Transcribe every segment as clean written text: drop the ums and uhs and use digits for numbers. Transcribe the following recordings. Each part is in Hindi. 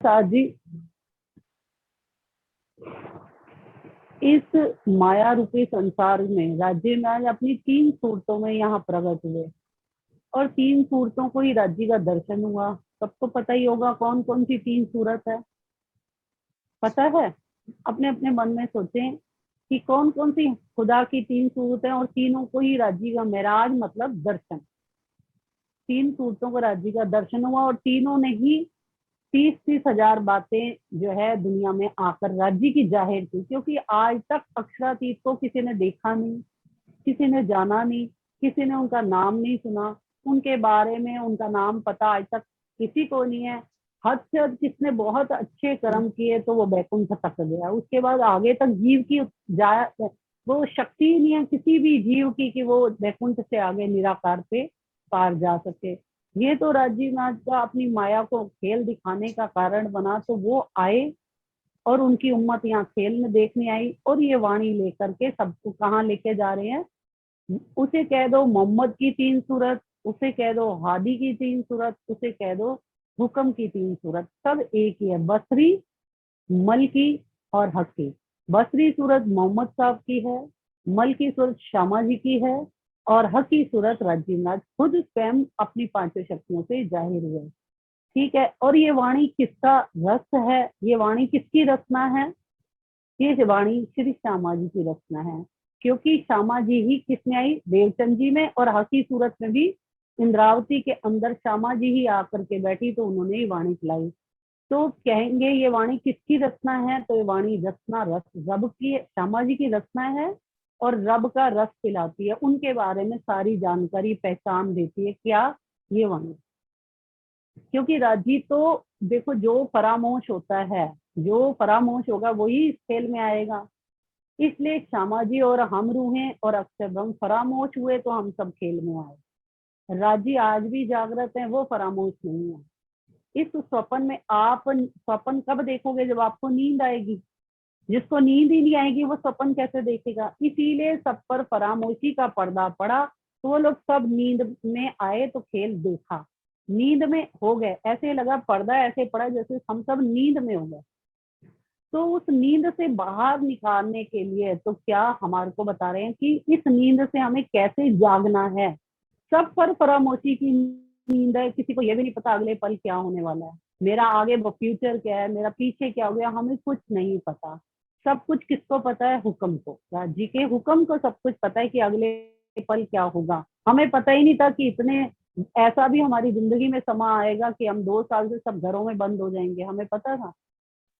साजी इस माया रूपी संसार में राज्य महाराज अपनी 3 सूरतों में यहाँ प्रकट हुए और 3 सूरतों को ही राज्य का दर्शन हुआ। सबको पता ही होगा कौन कौन सी 3 सूरत है, पता है? अपने अपने मन में सोचें कि कौन कौन सी खुदा की 3 सूरत है और तीनों को ही राज्य का मेराज मतलब दर्शन, 3 सूरतों को राज्य का दर्शन हुआ और तीनों ने ही 30-30 हजार बातें जो है दुनिया में आकर राज्य की जाहिर की। क्योंकि आज तक अक्षरातीत को किसी ने देखा नहीं, किसी ने जाना नहीं, किसी ने उनका नाम नहीं सुना, उनके बारे में उनका नाम पता आज तक किसी को नहीं है। हद से हद किसने बहुत अच्छे कर्म किए तो वो बैकुंठ तक गया, उसके बाद आगे तक जीव की वो शक्ति नहीं है किसी भी जीव की कि वो बैकुंठ से आगे निराकार पे पार जा सके। ये तो राजीव नाथ का अपनी माया को खेल दिखाने का कारण बना, तो वो आए और उनकी उम्मत यहाँ खेल में देखने आई और ये वाणी लेकर के सबको कहाँ लेके जा रहे हैं। उसे कह दो मोहम्मद की 3 सूरत, उसे कह दो हादी की 3 सूरत, उसे कह दो हुक्म की 3 सूरत, सब एक ही है, बसरी, मलकी और हक की। बसरी सूरत मोहम्मद साहब की है, मल की सूरत श्यामा जी की है और हक की सूरत राजीव नाथ खुद स्वयं अपनी 5 शक्तियों से जाहिर हुए। ठीक है, और ये वाणी किसका रस है, ये वाणी किसकी रचना है? ये वाणी श्री श्यामा जी की रचना है, क्योंकि श्यामा जी ही किसने आई, देवचंद जी में, और हकी सूरत में भी इंद्रावती के अंदर श्यामा जी ही आकर के बैठी तो उन्होंने ही वाणी खिलाई। तो कहेंगे ये वाणी किसकी रचना है, तो ये वाणी रचना रस रब की, श्यामा जी की रचना है और रब का रस पिलाती है, उनके बारे में सारी जानकारी पहचान देती है। क्या? ये वाणी। क्योंकि राजी तो देखो जो परामोश होता है, जो परामोश होगा वही इस खेल में आएगा। इसलिए श्यामा जी और हम रूहें और अक्षर ब्रह्म परामोश हुए तो हम सब खेल में आए। राजी आज भी जागृत है, वो परामोश नहीं है। इस स्वप्न में आप स्वप्न कब देखोगे? जब आपको नींद आएगी। जिसको नींद ही नहीं आएगी वो स्वप्न कैसे देखेगा? इसीलिए सब पर परामोशी का पर्दा पड़ा, तो वो लोग सब नींद में आए तो खेल देखा, नींद में हो गए, ऐसे लगा पर्दा ऐसे पड़ा जैसे हम सब नींद में हो गए। तो उस नींद से बाहर निकालने के लिए तो क्या हमारे को बता रहे हैं कि इस नींद से हमें कैसे जागना है। सब पर परामोशी की नींद है, किसी को ये भी नहीं पता अगले पल क्या होने वाला है, मेरा आगे फ्यूचर क्या है, मेरा पीछे क्या हो गया, हमें कुछ नहीं पता। सब कुछ किसको पता है? हुक्म को, जी के हुक्म को सब कुछ पता है कि अगले पल क्या होगा। हमें पता ही नहीं था कि इतने ऐसा भी हमारी जिंदगी में समा आएगा कि हम 2 साल से सब घरों में बंद हो जाएंगे। हमें पता था?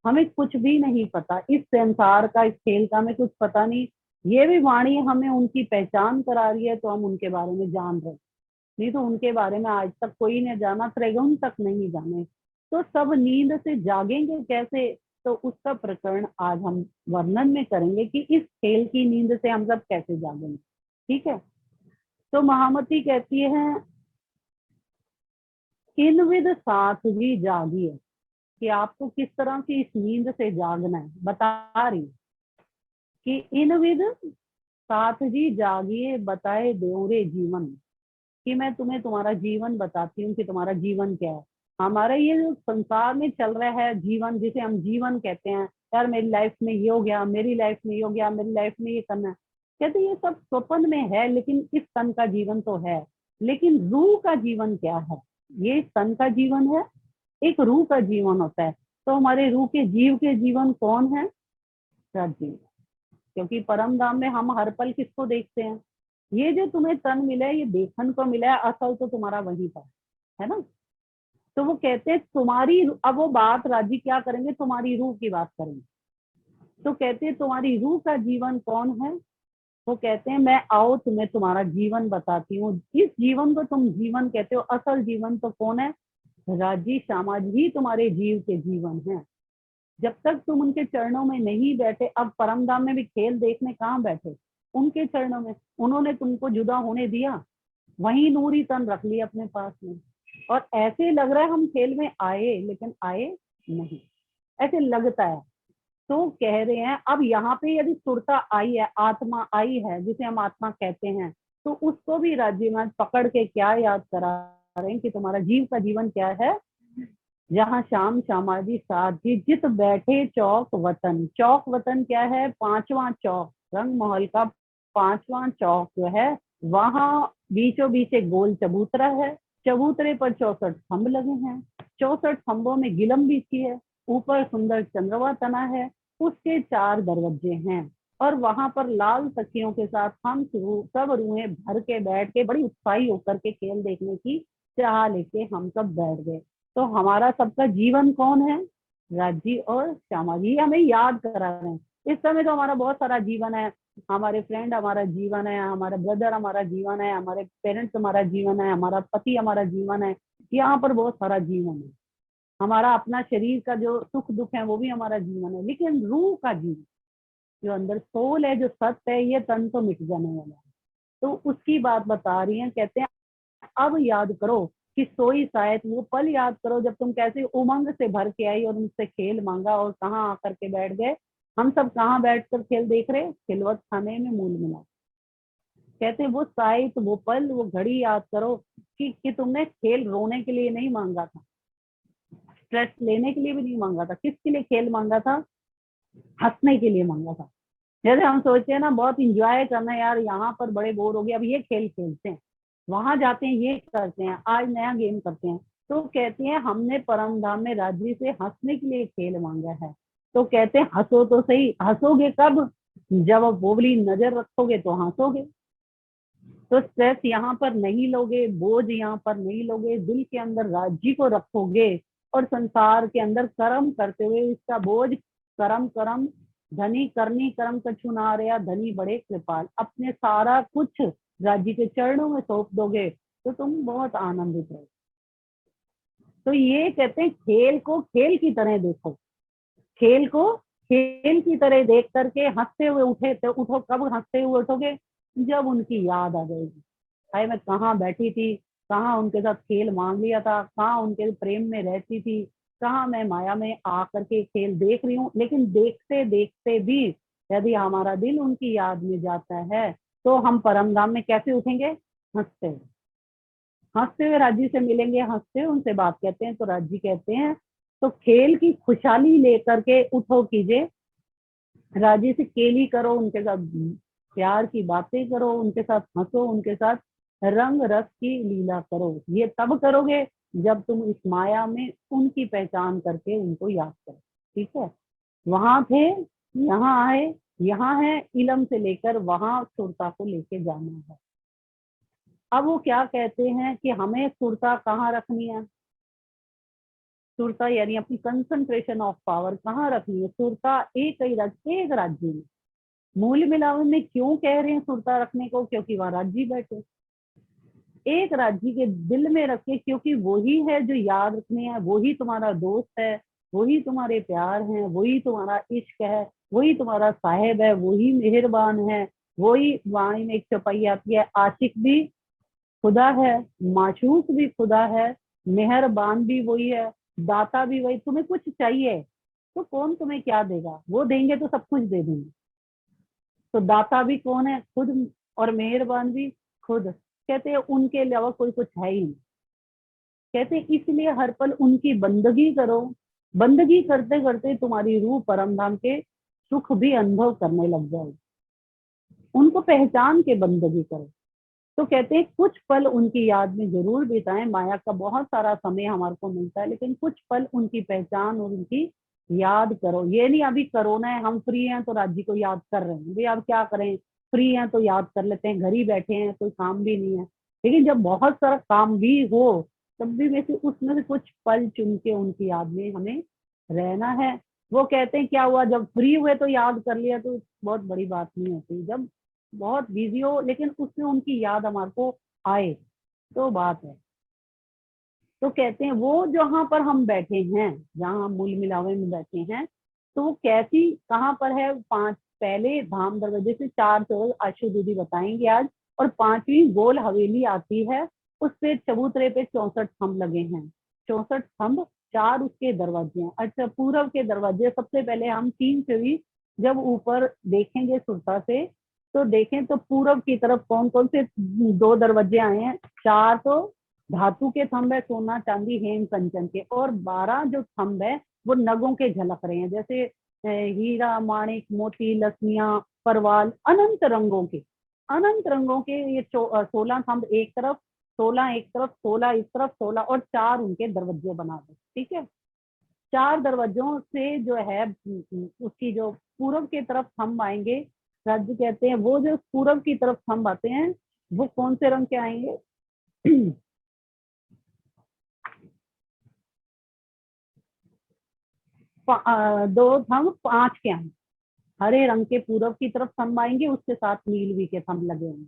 हमें कुछ भी नहीं पता, इस संसार का, इस खेल का हमें कुछ पता नहीं। ये भी वाणी हमें उनकी पहचान करा रही है तो हम उनके बारे में जान रहे, नहीं तो उनके बारे में आज तक कोई ने जाना, त्रिगुण तक नहीं जाने। तो सब नींद से जागेंगे कैसे, तो उसका प्रकरण आज हम वर्णन में करेंगे कि इस खेल की नींद से हम सब कैसे जागेंगे। ठीक है, तो महामती कहती है इन विध साथ भी जागिए, कि आपको किस तरह की इस नींद से जागना है। बता रही कि इन विध साथ जी जागिए बताए देवरे जीवन, कि मैं तुम्हें तुम्हारा जीवन बताती हूँ कि तुम्हारा जीवन क्या है। हमारा ये जो संसार में चल रहा है जीवन, जिसे हम जीवन कहते हैं, यार मेरी लाइफ में ये हो गया, मेरी लाइफ में ये हो गया, मेरी लाइफ में ये करना है, कहते ये सब स्वप्न में है, लेकिन इस तन का जीवन तो है, लेकिन रूह का जीवन क्या है? ये तन का जीवन है, एक रूह का जीवन होता है। तो हमारे रूह के जीव के जीवन कौन है? राजीव। क्योंकि परम धाम में हम हर पल किसको देखते हैं? ये जो तुम्हें तन मिला है, ये देखन को मिला है, असल तो तुम्हारा वही था, है ना। तो वो कहते हैं तुम्हारी, अब वो बात राजी क्या करेंगे, तुम्हारी रूह की बात करेंगे। तो कहते हैं तुम्हारी रूह का जीवन कौन है? वो कहते हैं मैं आओ तुम्हें तुम्हारा जीवन बताती हूँ। इस जीवन को तुम जीवन कहते हो, असल जीवन तो कौन है? राजी श्यामा जी तुम्हारे जीव के जीवन है। जब तक तुम उनके चरणों में नहीं बैठे, अब परम धाम में भी खेल देखने कहाँ बैठे? उनके चरणों में। उन्होंने तुमको जुदा होने दिया? वही नूरी तन रख लिया अपने पास में, और ऐसे लग रहा है हम खेल में आए, लेकिन आए नहीं, ऐसे लगता है। तो कह रहे हैं अब यहाँ पे यदि सुरता आई है, आत्मा आई है, जिसे हम आत्मा कहते हैं, तो उसको भी राज्य में पकड़ के क्या याद करा रहे हैं कि तुम्हारा जीव का जीवन क्या है? जहाँ श्याम श्यामाजी साथी जित बैठे चौक वतन। चौक वतन क्या है? पांचवा चौक, रंग महल का पांचवा चौक जो है, वहां बीचों बीच एक गोल चबूतरा है। चबूतरे पर 64 खंभ लगे हैं। 64 खंभों में गिलम बिछी है, ऊपर सुंदर चंद्रमा तना है, उसके 4 दरवाजे हैं। और वहां पर लाल तकियों के साथ हम सब रूहें भर के बैठ के बड़ी उत्साही होकर के खेल देखने की चाह लेके हम सब बैठ गए। तो हमारा सबका जीवन कौन है? राजी और श्यामा जी हमें याद करा रहे हैं। इस समय तो हमारा बहुत सारा जीवन है, हमारे फ्रेंड हमारा जीवन है, हमारा ब्रदर हमारा जीवन है, हमारे पेरेंट्स हमारा जीवन है, हमारा पति हमारा जीवन है, यहाँ पर बहुत सारा जीवन है। हमारा अपना शरीर का जो सुख दुख है वो भी हमारा जीवन है, लेकिन रूह का जीवन, जो अंदर सोल है, जो सत्य है, ये तन तो मिट जाने वाला है। तो उसकी बात बता रही हैं, कहते हैं अब याद करो कि सोई शायद वो पल याद करो जब तुम कैसे उमंग से भर के आई और मुझसे खेल मांगा और कहाँ आकर के बैठ गए। हम सब कहाँ बैठकर खेल देख रहे? खिलवत खाने में मूल मिला। कहते हैं वो शायद वो पल वो घड़ी याद करो कि तुमने खेल रोने के लिए नहीं मांगा था, स्ट्रेस लेने के लिए भी नहीं मांगा था। किसके लिए खेल मांगा था? हंसने के लिए मांगा था। जैसे हम सोचते हैं ना, बहुत इंजॉय करना है यार, यहाँ पर बड़े बोर हो गए, अब ये खेल खेलते हैं, वहां जाते हैं, ये करते हैं, आज नया गेम करते हैं। तो कहते हैं हमने परम धाम में राजवी से हंसने के लिए खेल मांगा है। तो कहते हैं हंसो तो सही। हंसोगे कब? जब आप बोबली नजर रखोगे तो हंसोगे। तो स्ट्रेस यहाँ पर नहीं लोगे, बोझ यहाँ पर नहीं लोगे, दिल के अंदर राज्य को रखोगे और संसार के अंदर कर्म करते हुए इसका बोझ कर्म कर्म धनी करनी कर्म कछु ना रहा धनी बड़े कृपाल, अपने सारा कुछ राज्य के चरणों में सौंप दोगे तो तुम बहुत आनंदित रहो। तो ये कहते हैं खेल को खेल की तरह देखो, खेल को खेल की तरह देख करके हंसते हुए उठे तो उठो। कब हंसते हुए उठोगे? जब उनकी याद आ जाएगी, भाई मैं कहाँ बैठी थी, कहाँ उनके साथ खेल मांग लिया था, कहाँ उनके प्रेम में रहती थी, कहाँ मैं माया में आकर के खेल देख रही हूँ। लेकिन देखते देखते भी यदि हमारा दिल उनकी याद में जाता है तो हम परम धाम में कैसे उठेंगे? हंसते हुए। हंसते हुए राजी से मिलेंगे, हंसते हुए उनसे बात कहते हैं तो राजी कहते हैं तो खेल की खुशहाली लेकर के उठो कीजिए, राजी से केली करो, उनके साथ प्यार की बातें करो, उनके साथ हंसो, उनके साथ रंग रस की लीला करो। ये तब करोगे जब तुम इस माया में उनकी पहचान करके उनको याद करो। ठीक है? वहां थे, यहाँ आए, यहाँ है, इलम से लेकर वहां सुरता को लेके जाना है। अब वो क्या कहते हैं कि हमें सुरता कहाँ रखनी है? सुरता यानी अपनी कंसंट्रेशन ऑफ पावर कहाँ रखनी है? सुरता एक ही राज्य, एक राज्य में। मूल मिलावन में क्यों कह रहे हैं सुरता रखने को? क्योंकि वहां राज्य बैठे, एक राज्य के दिल में रखे, क्योंकि वही है जो याद रखने है, वही तुम्हारा दोस्त है, वही तुम्हारे प्यार है, वही तुम्हारा इश्क है, वही तुम्हारा साहेब है, वही मेहरबान है। वही वाणी में एक चौपाई आती है, आशिक भी खुदा है, माशूक भी खुदा है, मेहरबान भी वही है, दाता भी वही। तुम्हें कुछ चाहिए तो कौन तुम्हें क्या देगा? वो देंगे तो सब कुछ दे देंगे। तो दाता भी कौन है? खुद। और मेहरबान भी खुद। कहते हैं उनके अलावा कोई कुछ है ही नहीं। कहते हैं इसलिए हर पल उनकी बंदगी करो। बंदगी करते करते तुम्हारी रूह परम धाम के सुख भी अनुभव करने लग जाएगी। उनको पहचान के बंदगी करो। तो कहते हैं कुछ पल उनकी याद में जरूर बिताएं। माया का बहुत सारा समय हमारे को मिलता है, लेकिन कुछ पल उनकी पहचान और उनकी याद करो। ये नहीं अभी कोरोना है, हम फ्री हैं तो राज्य को याद कर रहे हैं, भाई अब क्या करें, फ्री हैं तो याद कर लेते हैं, घर ही बैठे हैं, कोई काम भी नहीं है। लेकिन जब बहुत सारा काम भी हो तब भी वैसे उसमें से कुछ पल चुन के उनकी याद में हमें रहना है। वो कहते हैं क्या हुआ, जब फ्री हुए तो याद कर लिया तो बहुत बड़ी बात नहीं होती। जब बहुत बिजी हो लेकिन उसमें उनकी याद हमारे को आए तो बात है। तो कहते हैं वो जहां पर हम बैठे हैं, जहां हम मूल मिलावे में बैठे हैं, तो वो कैसी कहाँ पर है? 5 पहले धाम दरवाजे से 4 चौर आशु दीदी बताएंगे आज। और 5वीं गोल हवेली आती है, उस पे चबूतरे पे 64 खंभ लगे हैं। 64 खंभ, 4 उसके दरवाजे हैं। अच्छा, पूरब के दरवाजे सबसे पहले हम 3 से भी जब ऊपर देखेंगे सुरता से तो देखें तो पूरब की तरफ कौन कौन से 2 दरवाजे आए हैं? 4 तो धातु के थंब है, सोना चांदी हेम कंचन के, और 12 जो थंब है वो नगों के झलक रहे हैं, जैसे हीरा माणिक मोती लक्ष्मियां परवाल, अनंत रंगों के, अनंत रंगों के ये 16 थंब एक तरफ, 16 एक तरफ, 16 इस तरफ, 16 और 4 उनके दरवाजे बना दो। ठीक है, 4 दरवाजों से जो है उसकी जो पूर्व की तरफ थंब आएंगे, राज्य कहते हैं, वो जो पूर्व की तरफ थंब आते हैं वो कौन से रंग के आएंगे? दो थंब 5 के आएंगे, हरे रंग के पूर्व की तरफ थंब आएंगे, उसके साथ नीलवी के थंब लगे होंगे।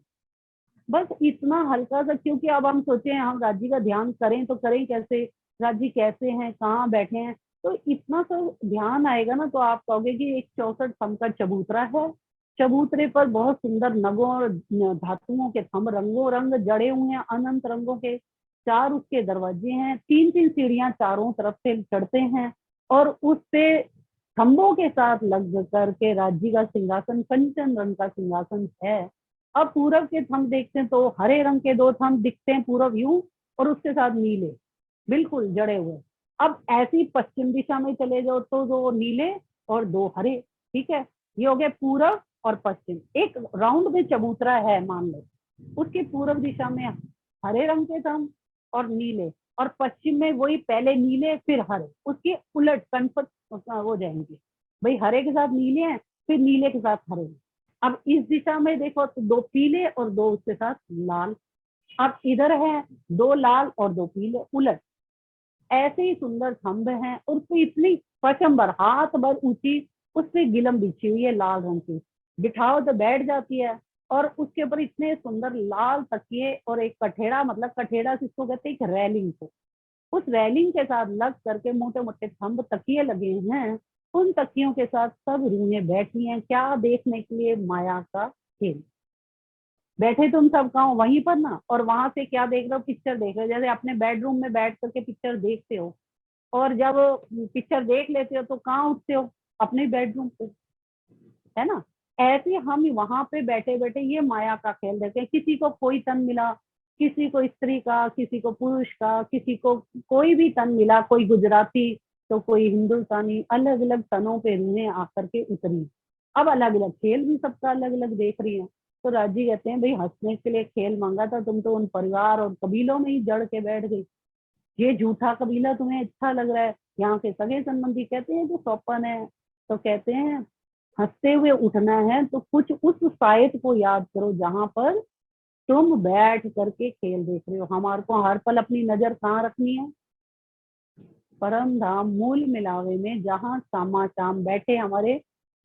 बस इतना हल्का सा, क्योंकि अब हम सोचे हम राज्य का ध्यान करें तो करें कैसे, राज्य कैसे हैं, कहाँ बैठे हैं, तो इतना सा ध्यान आएगा ना तो आप कहोगे कि एक 64 थंब का चबूतरा है, चबूतरे पर बहुत सुंदर नगों और धातुओं के थंब रंगों रंग जड़े हुए हैं, अनंत रंगों के, 4 उसके दरवाजे हैं, 3-3 सीढ़ियां चारों तरफ से चढ़ते हैं, और उस पे खंभों के साथ लग करके राज्य का सिंहासन कंचन रंग का सिंहासन है। अब पूरब के थंब देखते हैं तो हरे रंग के 2 थंब दिखते हैं पूरब यूं, और उसके साथ नीले बिल्कुल जड़े हुए। अब ऐसी पश्चिम दिशा में चले जाओ तो 2 नीले और 2 हरे। ठीक है, ये हो गया पूरब और पश्चिम, एक राउंड में चबूतरा है मान लो, उसकी पूर्व दिशा में हरे रंग के थंब और नीले, और पश्चिम में वही पहले नीले फिर हरे, उसके उलट कनपत हो जाएंगे, भाई हरे के साथ नीले हैं फिर नीले के साथ हरे। अब इस दिशा में देखो तो 2 पीले और 2 उसके साथ लाल, अब इधर है 2 लाल और 2 पीले उलट, ऐसे ही सुंदर थंब हैं, और उसको इतनी पचम्बर हाथ भर ऊंची उस पर गिलम बिछी हुई है लाल रंग की, बिठाओ तो बैठ जाती है, और उसके ऊपर इतने सुंदर लाल तकिए और एक कठेड़ा, मतलब कठेड़ा किसको कहते हैं, एक रैलिंग को, उस रैलिंग के साथ लग करके मोटे मोटे थंब तकिए लगे हैं, उन तकियों के साथ सब रूहें बैठी हैं, क्या देखने के लिए, माया का खेल। बैठे तुम सब कहाँ हो, वहीं पर ना, और वहां से क्या देख रहे हो, पिक्चर देख रहे हो, जैसे अपने बेडरूम में बैठ करके पिक्चर देखते हो, और जब पिक्चर देख लेते हो तो कहाँ उठते हो, अपने बेडरूम पे, है ना। ऐसे हम वहां पे बैठे बैठे ये माया का खेल देखते हैं, किसी को कोई तन मिला, किसी को स्त्री का, किसी को पुरुष का, किसी को कोई भी तन मिला, कोई गुजराती तो कोई हिंदुस्तानी, अलग अलग तनों पे रूहें आकर के उतरी। अब अलग अलग खेल भी सबका अलग अलग देख रही है, तो राजी कहते हैं भाई हंसने के लिए खेल मांगा था, तुम तो उन परिवार और कबीलों में ही जड़ के बैठ गई, ये झूठा कबीला तुम्हें अच्छा लग रहा है। यहाँ के सगे संबंधी कहते हैं जो सौपन है, तो कहते हैं हंसते हुए उठना है तो कुछ उस साइट को याद करो जहां पर तुम बैठ करके खेल देख रहे हो, हमारे को हर पल अपनी नजर कहाँ रखनी है, परम धाम मूल मिलावे में, जहाँ सामा शाम बैठे हमारे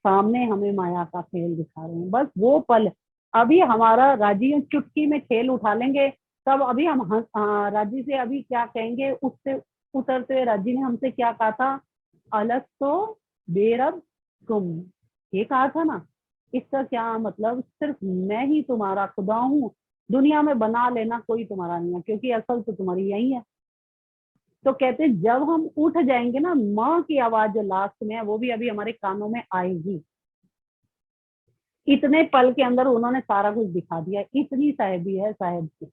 सामने हमें माया का खेल दिखा रहे हैं, बस वो पल। अभी हमारा राजी चुटकी में खेल उठा लेंगे, तब अभी हम राजी से अभी क्या कहेंगे, उससे उतरते हुए राजी ने हमसे क्या कहा था, अलग तो बेरब तुम, ये कहा था ना, इसका क्या मतलब, सिर्फ मैं ही तुम्हारा खुदा हूँ, दुनिया में बना लेना कोई तुम्हारा नहीं है, क्योंकि असल तो तुम्हारी यही है। तो कहते जब हम उठ जाएंगे ना, माँ की आवाज जो लास्ट में है वो भी अभी हमारे कानों में आएगी। इतने पल के अंदर उन्होंने सारा कुछ दिखा दिया, इतनी साहिबी है साहिब की,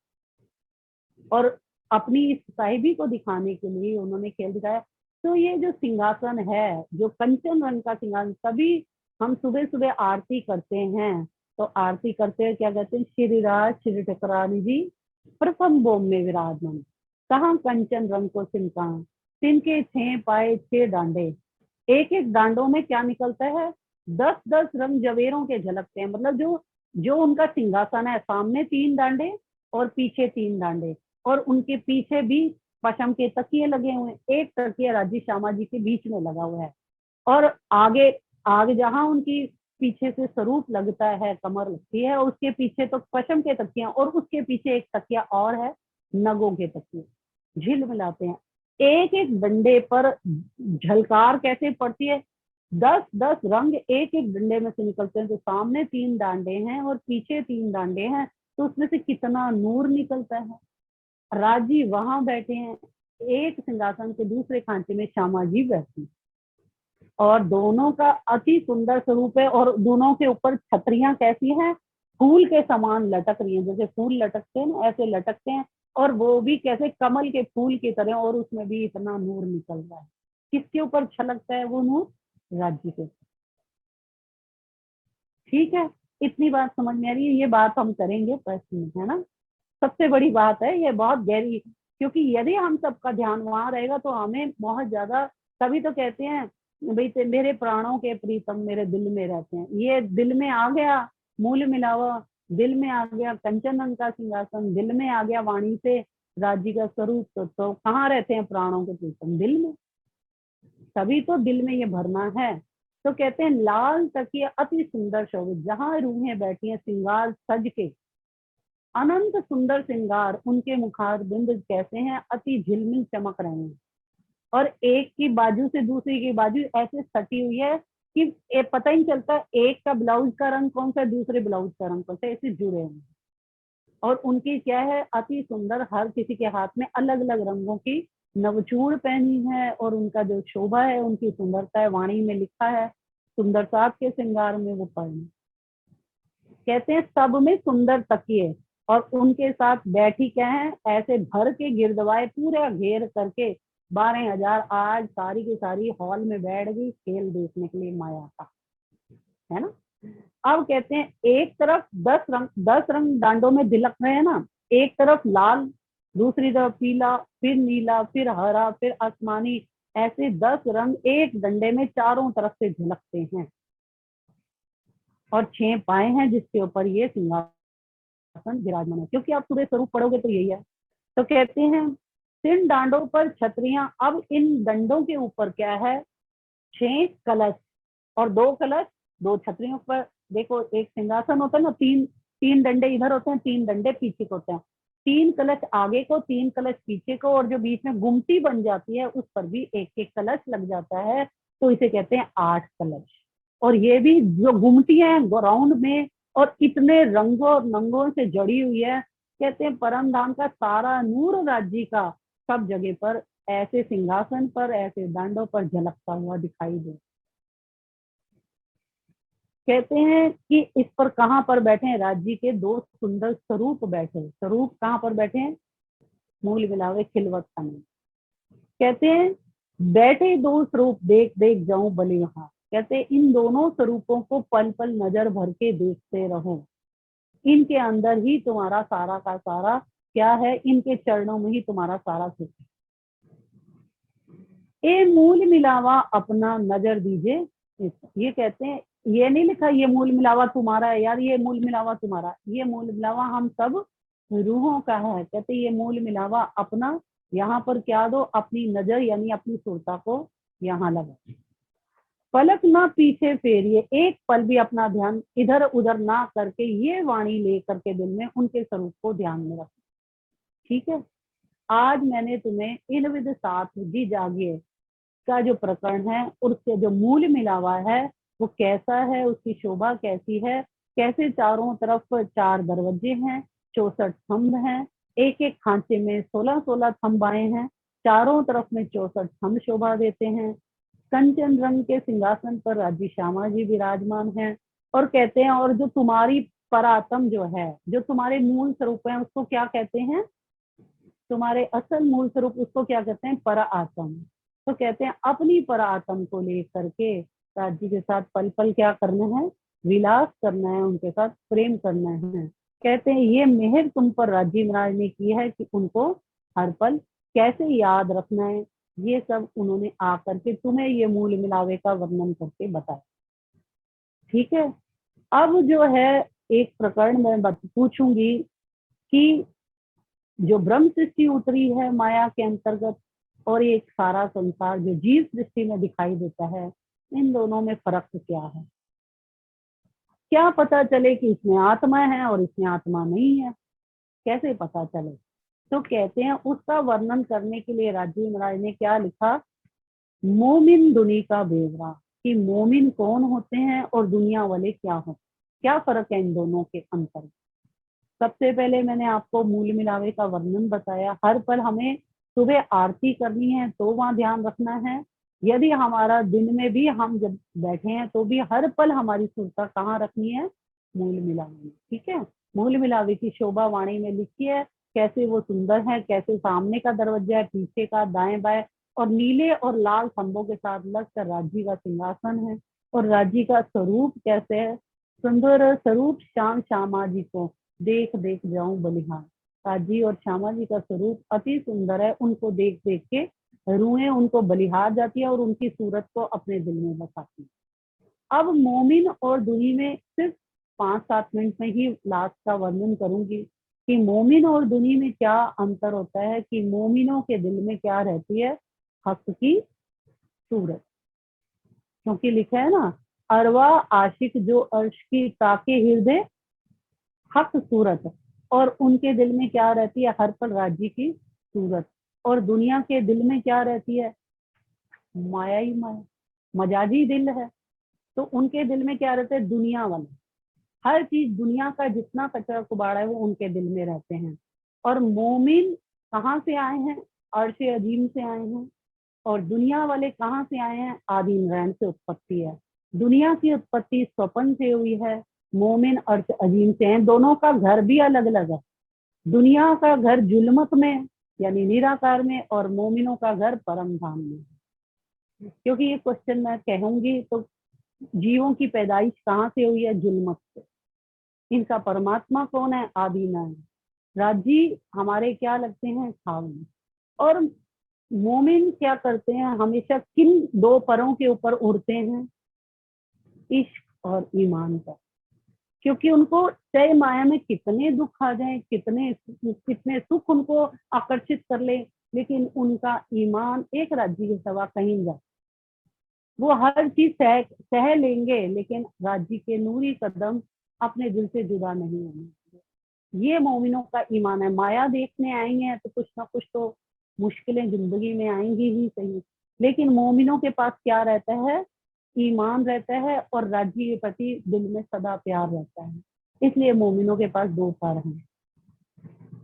और अपनी इस साहिबी को दिखाने के लिए उन्होंने खेल दिखाया। तो ये जो सिंहासन है, जो कंचन रंग का सिंहासन, तभी हम सुबह सुबह आरती करते हैं, तो आरती करते हैं क्या कहते हैं, श्री राज श्री ठकुरानी जी प्रथम बोम में विराजमान, कहाँ कंचन रंग को सिंका, तिनके 6 पाए 6 डांडे, एक एक डांडों में क्या निकलता है, 10-10 रंग जवेरों के झलकते हैं, मतलब जो जो उनका सिंहासन है, सामने 3 डांडे और पीछे 3 डांडे, और उनके पीछे भी पशम के तकिए लगे हुए हैं, एक तकिया राजी श्यामा जी के बीच में लगा हुआ है, और आगे आगे जहां उनकी पीछे से स्वरूप लगता है, कमर लगती है, उसके पीछे तो पशम के तकिया, और उसके पीछे एक तकिया और है नगों के तकिए, झिल मिलाते हैं, एक एक डंडे पर झलकार कैसे पड़ती है, 10-10 रंग एक एक डंडे में से निकलते हैं, तो सामने 3 डांडे हैं और पीछे 3 डांडे हैं, तो उसमें से कितना नूर निकलता है। राजी वहां बैठे हैं, एक सिंहासन के दूसरे खांचे में श्यामा जी बैठी, और दोनों का अति सुंदर स्वरूप है, और दोनों के ऊपर छतरियां कैसी हैं, फूल के समान लटक रही हैं, जैसे फूल लटकते हैं ना ऐसे लटकते हैं, और वो भी कैसे कमल के फूल की तरह, और उसमें भी इतना नूर निकल रहा है। किसके ऊपर छलकता है वो नूर? राज्य के। ठीक है, इतनी बात समझ में आ रही है? ये बात हम करेंगे प्रश्न में, है ना। सबसे बड़ी बात है ये, बहुत गहरी, क्योंकि यदि हम सबका ध्यान वहां रहेगा तो हमें बहुत ज्यादा, तभी तो कहते हैं भाई मेरे प्राणों के प्रीतम मेरे दिल में रहते हैं। ये दिल में आ गया मूल मिलावा, दिल में आ गया कंचन रंग का सिंहासन, दिल में आ गया वाणी से राज्य का स्वरूप, तो कहाँ रहते हैं प्राणों के प्रीतम? दिल में। तभी तो दिल में ये भरना है। तो कहते हैं लाल तकिया अति सुंदर शोभित, जहां रूहें बैठी हैं सिंगार सज के, अनंत सुंदर श्रृंगार, उनके मुखार बिंद कैसे हैं, अति झिलमिल चमक रहे हैं। और एक की बाजू से दूसरी की बाजू ऐसे सटी हुई है कि पता ही नहीं चलता एक का ब्लाउज का रंग कौन सा, दूसरे ब्लाउज का रंग कौन सा, ऐसे जुड़े हैं। और उनकी क्या है, अति सुंदर, हर किसी के हाथ में अलग अलग रंगों की नवचूड़ पहनी है, और उनका जो शोभा है, उनकी सुंदरता है, वाणी में लिखा है, सुंदरता के श्रृंगार में वो पहने। कहते हैं सब में सुंदर तकिए, और उनके साथ बैठी क्या है, ऐसे भर के गिरदवाए पूरा घेर करके 12,000 आज सारी की सारी हॉल में बैठ गई खेल देखने के लिए माया का, है ना। अब कहते हैं एक तरफ 10 रंग डांडों में दिलक रहे हैं ना, एक तरफ लाल, दूसरी तरफ पीला, फिर नीला, फिर हरा, फिर आसमानी, ऐसे 10 रंग एक डंडे में चारों तरफ से झलकते हैं। और 6 पाए हैं जिसके ऊपर ये सिंहासन विराजमान है, क्योंकि आप सूर्य स्वरूप पढ़ोगे तो यही है। तो कहते हैं 3 डांडों पर छतरियां, अब इन डंडों के ऊपर क्या है, 6 कलश, और 2 कलश 2 छतरियों पर। देखो एक सिंहासन होता है ना, तीन तीन डंडे इधर होते हैं, 3 डंडे पीछे को होते हैं, 3 कलश आगे को, 3 कलश पीछे को, और जो बीच में गुमटी बन जाती है उस पर भी एक एक कलश लग जाता है, तो इसे कहते हैं 8 कलश। और ये भी जो गुमटी है ग्राउंड में, और इतने रंगों और नंगों से जड़ी हुई है, कहते हैं परम धाम का सारा नूर राज्य का सब जगह पर ऐसे सिंहासन पर, ऐसे डांडों पर झलकता हुआ दिखाई दे। कहते हैं कि इस पर कहाँ पर बैठे हैं, राज्य के 2 सुंदर स्वरूप बैठे। स्वरूप कहाँ पर बैठे हैं? मूल मिलावे खिलवत खाने। कहते हैं बैठे 2 स्वरूप देख देख जाऊं बलि वहां। कहते हैं इन दोनों स्वरूपों को पल पल नजर भर के देखते रहो, इनके अंदर ही तुम्हारा सारा का सारा क्या है, इनके चरणों में ही तुम्हारा सारा सुख है। ए मूल मिलावा अपना नजर दीजिए। ये कहते हैं, ये नहीं लिखा ये मूल मिलावा तुम्हारा है यार, ये मूल मिलावा तुम्हारा, ये मूल मिलावा हम सब रूहों का है। कहते ये मूल मिलावा अपना यहाँ पर क्या दो, अपनी नजर यानी अपनी सुरता को यहाँ लगा, पलक ना पीछे फेरिए, एक पल भी अपना ध्यान इधर उधर ना करके ये वाणी ले करके दिल में उनके स्वरूप को ध्यान में रखें। ठीक है, आज मैंने तुम्हें इन विध साथ जी जागिए का जो प्रकरण है, उसके जो मूल मिलावा है वो कैसा है, उसकी शोभा कैसी है, कैसे चारों तरफ 4 दरवाजे हैं, 64 स्तंभ हैं, एक एक खांचे में 16-16 थंब आए हैं, चारों तरफ में 64 स्तंभ शोभा देते हैं। कंचन रंग के सिंहासन पर राज्य श्यामा जी विराजमान हैं। और कहते हैं और जो तुम्हारी परात्म जो है, जो तुम्हारे मूल स्वरूप है, उसको क्या कहते हैं, तुम्हारे असल मूल स्वरूप उसको क्या कहते हैं, पर आत्म। तो कहते हैं अपनी पर आत्म को लेकर के राज्य के साथ पल पल क्या करना है, विलास करना है, उनके साथ प्रेम करना है। कहते हैं ये मेहर तुम पर राज्य महाराज ने की है कि उनको हर पल कैसे याद रखना है, ये सब उन्होंने आकर के तुम्हें ये मूल मिलावे का वर्णन करके बताया। ठीक है, अब जो है एक प्रकरण मैं पूछूंगी कि जो ब्रह्म सृष्टि उतरी है माया के अंतर्गत, और एक सारा संसार जो जीव सृष्टि में दिखाई देता है, इन दोनों में फर्क क्या है, क्या पता चले कि इसमें आत्मा है और इसमें आत्मा नहीं है, कैसे पता चले। तो कहते हैं उसका वर्णन करने के लिए राजीव महाराज ने क्या लिखा, मोमिन दुनी का बेवरा, कि मोमिन कौन होते हैं और दुनिया वाले क्या होते हैं, क्या फर्क है इन दोनों के अंतर। सबसे पहले मैंने आपको मूल मिलावे का वर्णन बताया। हर पल हमें सुबह आरती करनी है तो वहां ध्यान रखना है, यदि हमारा दिन में भी हम जब बैठे हैं तो भी हर पल हमारी सुरता कहाँ रखनी है, मूल मिलावे में। ठीक है, मूल मिलावे की शोभा वाणी में लिखी है, कैसे वो सुंदर है, कैसे सामने का दरवाजा है, पीछे का, दाएं बाएं, और नीले और लाल खंभों के साथ लगकर राज्य का सिंहासन है। और राज्य का स्वरूप कैसे है, सुंदर स्वरूप श्याम श्यामा जी को देख देख जाऊं बलिहार। राज्य और श्यामा जी का स्वरूप अति सुंदर है, उनको देख देख के रूहें उनको बलिहार जाती है और उनकी सूरत को अपने दिल में बसाती है। अब मोमिन और दुनी में सिर्फ 5-7 मिनट में ही लास्ट का वर्णन करूंगी कि मोमिन और दुनी में क्या अंतर होता है, कि मोमिनों के दिल में क्या रहती है, हक की सूरत। क्योंकि लिखा है ना, अरवा आशिक जो अर्श की ताके हृदय हक सूरत, और उनके दिल में क्या रहती है, हर पल राज्य की सूरत। और दुनिया के दिल में क्या रहती है, माया ही माया, मजाजी दिल है। तो उनके दिल में क्या रहता है, दुनिया वाला, हर चीज दुनिया का जितना कचरा कुबाड़ा है वो उनके दिल में रहते हैं। और मोमिन कहाँ से आए हैं, अर्श अजीम से आए हैं। और दुनिया वाले कहाँ से आए हैं, आदि इमरान से उत्पत्ति है। दुनिया की उत्पत्ति स्वपन से हुई है, मोमिन अर्श अजीम से हैं। दोनों का घर भी अलग अलग है। दुनिया का घर जुल्मत में यानी निराकार में, और मोमिनों का घर परम धाम में। क्योंकि ये क्वेश्चन मैं कहूंगी तो जीवों की पैदाइश कहाँ से हुई है, जुल्मत से। इनका परमात्मा कौन है, आदि नाम। राजी हमारे क्या लगते हैं, खावन। और मोमिन क्या करते हैं, हमेशा किन 2 परों के ऊपर उड़ते हैं, इश्क और ईमान का। क्योंकि उनको चाहे माया में कितने दुख आ जाए, कितने कितने सुख उनको आकर्षित कर ले, लेकिन उनका ईमान एक राज्य के सिवा कहीं जा, वो हर चीज सह लेंगे, लेकिन राज्य के नूरी कदम अपने दिल से जुदा नहीं होंगे। ये मोमिनों का ईमान है। माया देखने आएंगे हैं तो कुछ ना कुछ तो मुश्किलें जिंदगी में आएंगी ही सही, लेकिन मोमिनों के पास क्या रहता है, ईमान रहता है, और राज्य के प्रति दिल में सदा प्यार रहता है। इसलिए मोमिनों के पास 2 पर हैं।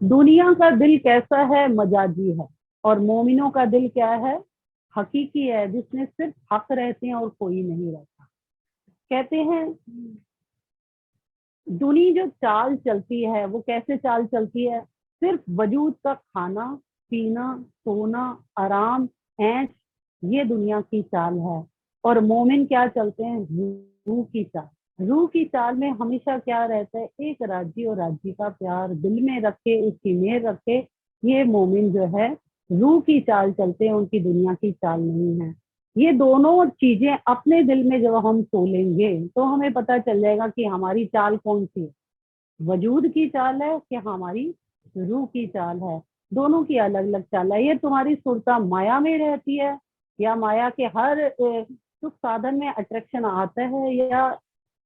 दुनिया का दिल कैसा है, मजाजी है, और मोमिनों का दिल क्या है, हकीकी है, जिसमें सिर्फ हक रहते हैं और कोई नहीं रहता। कहते हैं दुनी जो चाल चलती है वो कैसे चाल चलती है, सिर्फ वजूद का खाना पीना, सोना, आराम, ऐश, ये दुनिया की चाल है। और मोमिन क्या चलते हैं, रूह की चाल। रूह की चाल में हमेशा क्या रहता है, एक राज्य और राज्य का प्यार दिल में रखे, उसकी मेहर रखे। ये मोमिन जो है रूह की चाल चलते हैं, उनकी दुनिया की चाल नहीं है। ये दोनों चीजें अपने दिल में जब हम तोलेंगे तो हमें पता चल जाएगा कि हमारी चाल कौन सी है, वजूद की चाल है कि हमारी रूह की चाल है। दोनों की अलग अलग चाल है। ये तुम्हारी सुरता माया में रहती है, या माया के हर सुख साधन में अट्रैक्शन आता है, या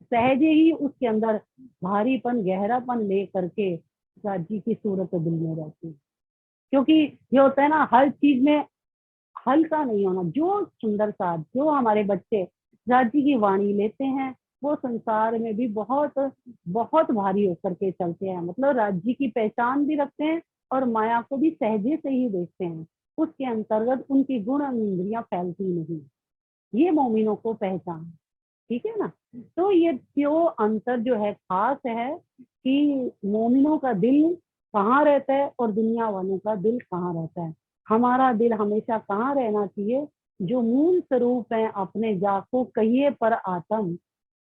सहज ही उसके अंदर भारीपन गहरापन ले करके राज्य की सूरत दिल में रहती है। क्योंकि ये होता है ना, हर चीज में हल्का नहीं होना। जो सुंदर साथ जो हमारे बच्चे राज्य की वाणी लेते हैं, वो संसार में भी बहुत बहुत भारी होकर के चलते हैं। मतलब राज्य की पहचान भी रखते हैं और माया को भी सहजे से ही देखते हैं। उसके अंतर्गत उनकी गुण इंद्रियां फैलती नहीं। ये मोमिनों को पहचान, ठीक है ना। तो ये क्यों अंतर जो है खास है कि मोमिनों का दिल कहाँ रहता है और दुनिया वालों का दिल कहाँ रहता है। हमारा दिल हमेशा कहाँ रहना चाहिए, जो मूल स्वरूप है अपने जाको कहिए पर आत्म,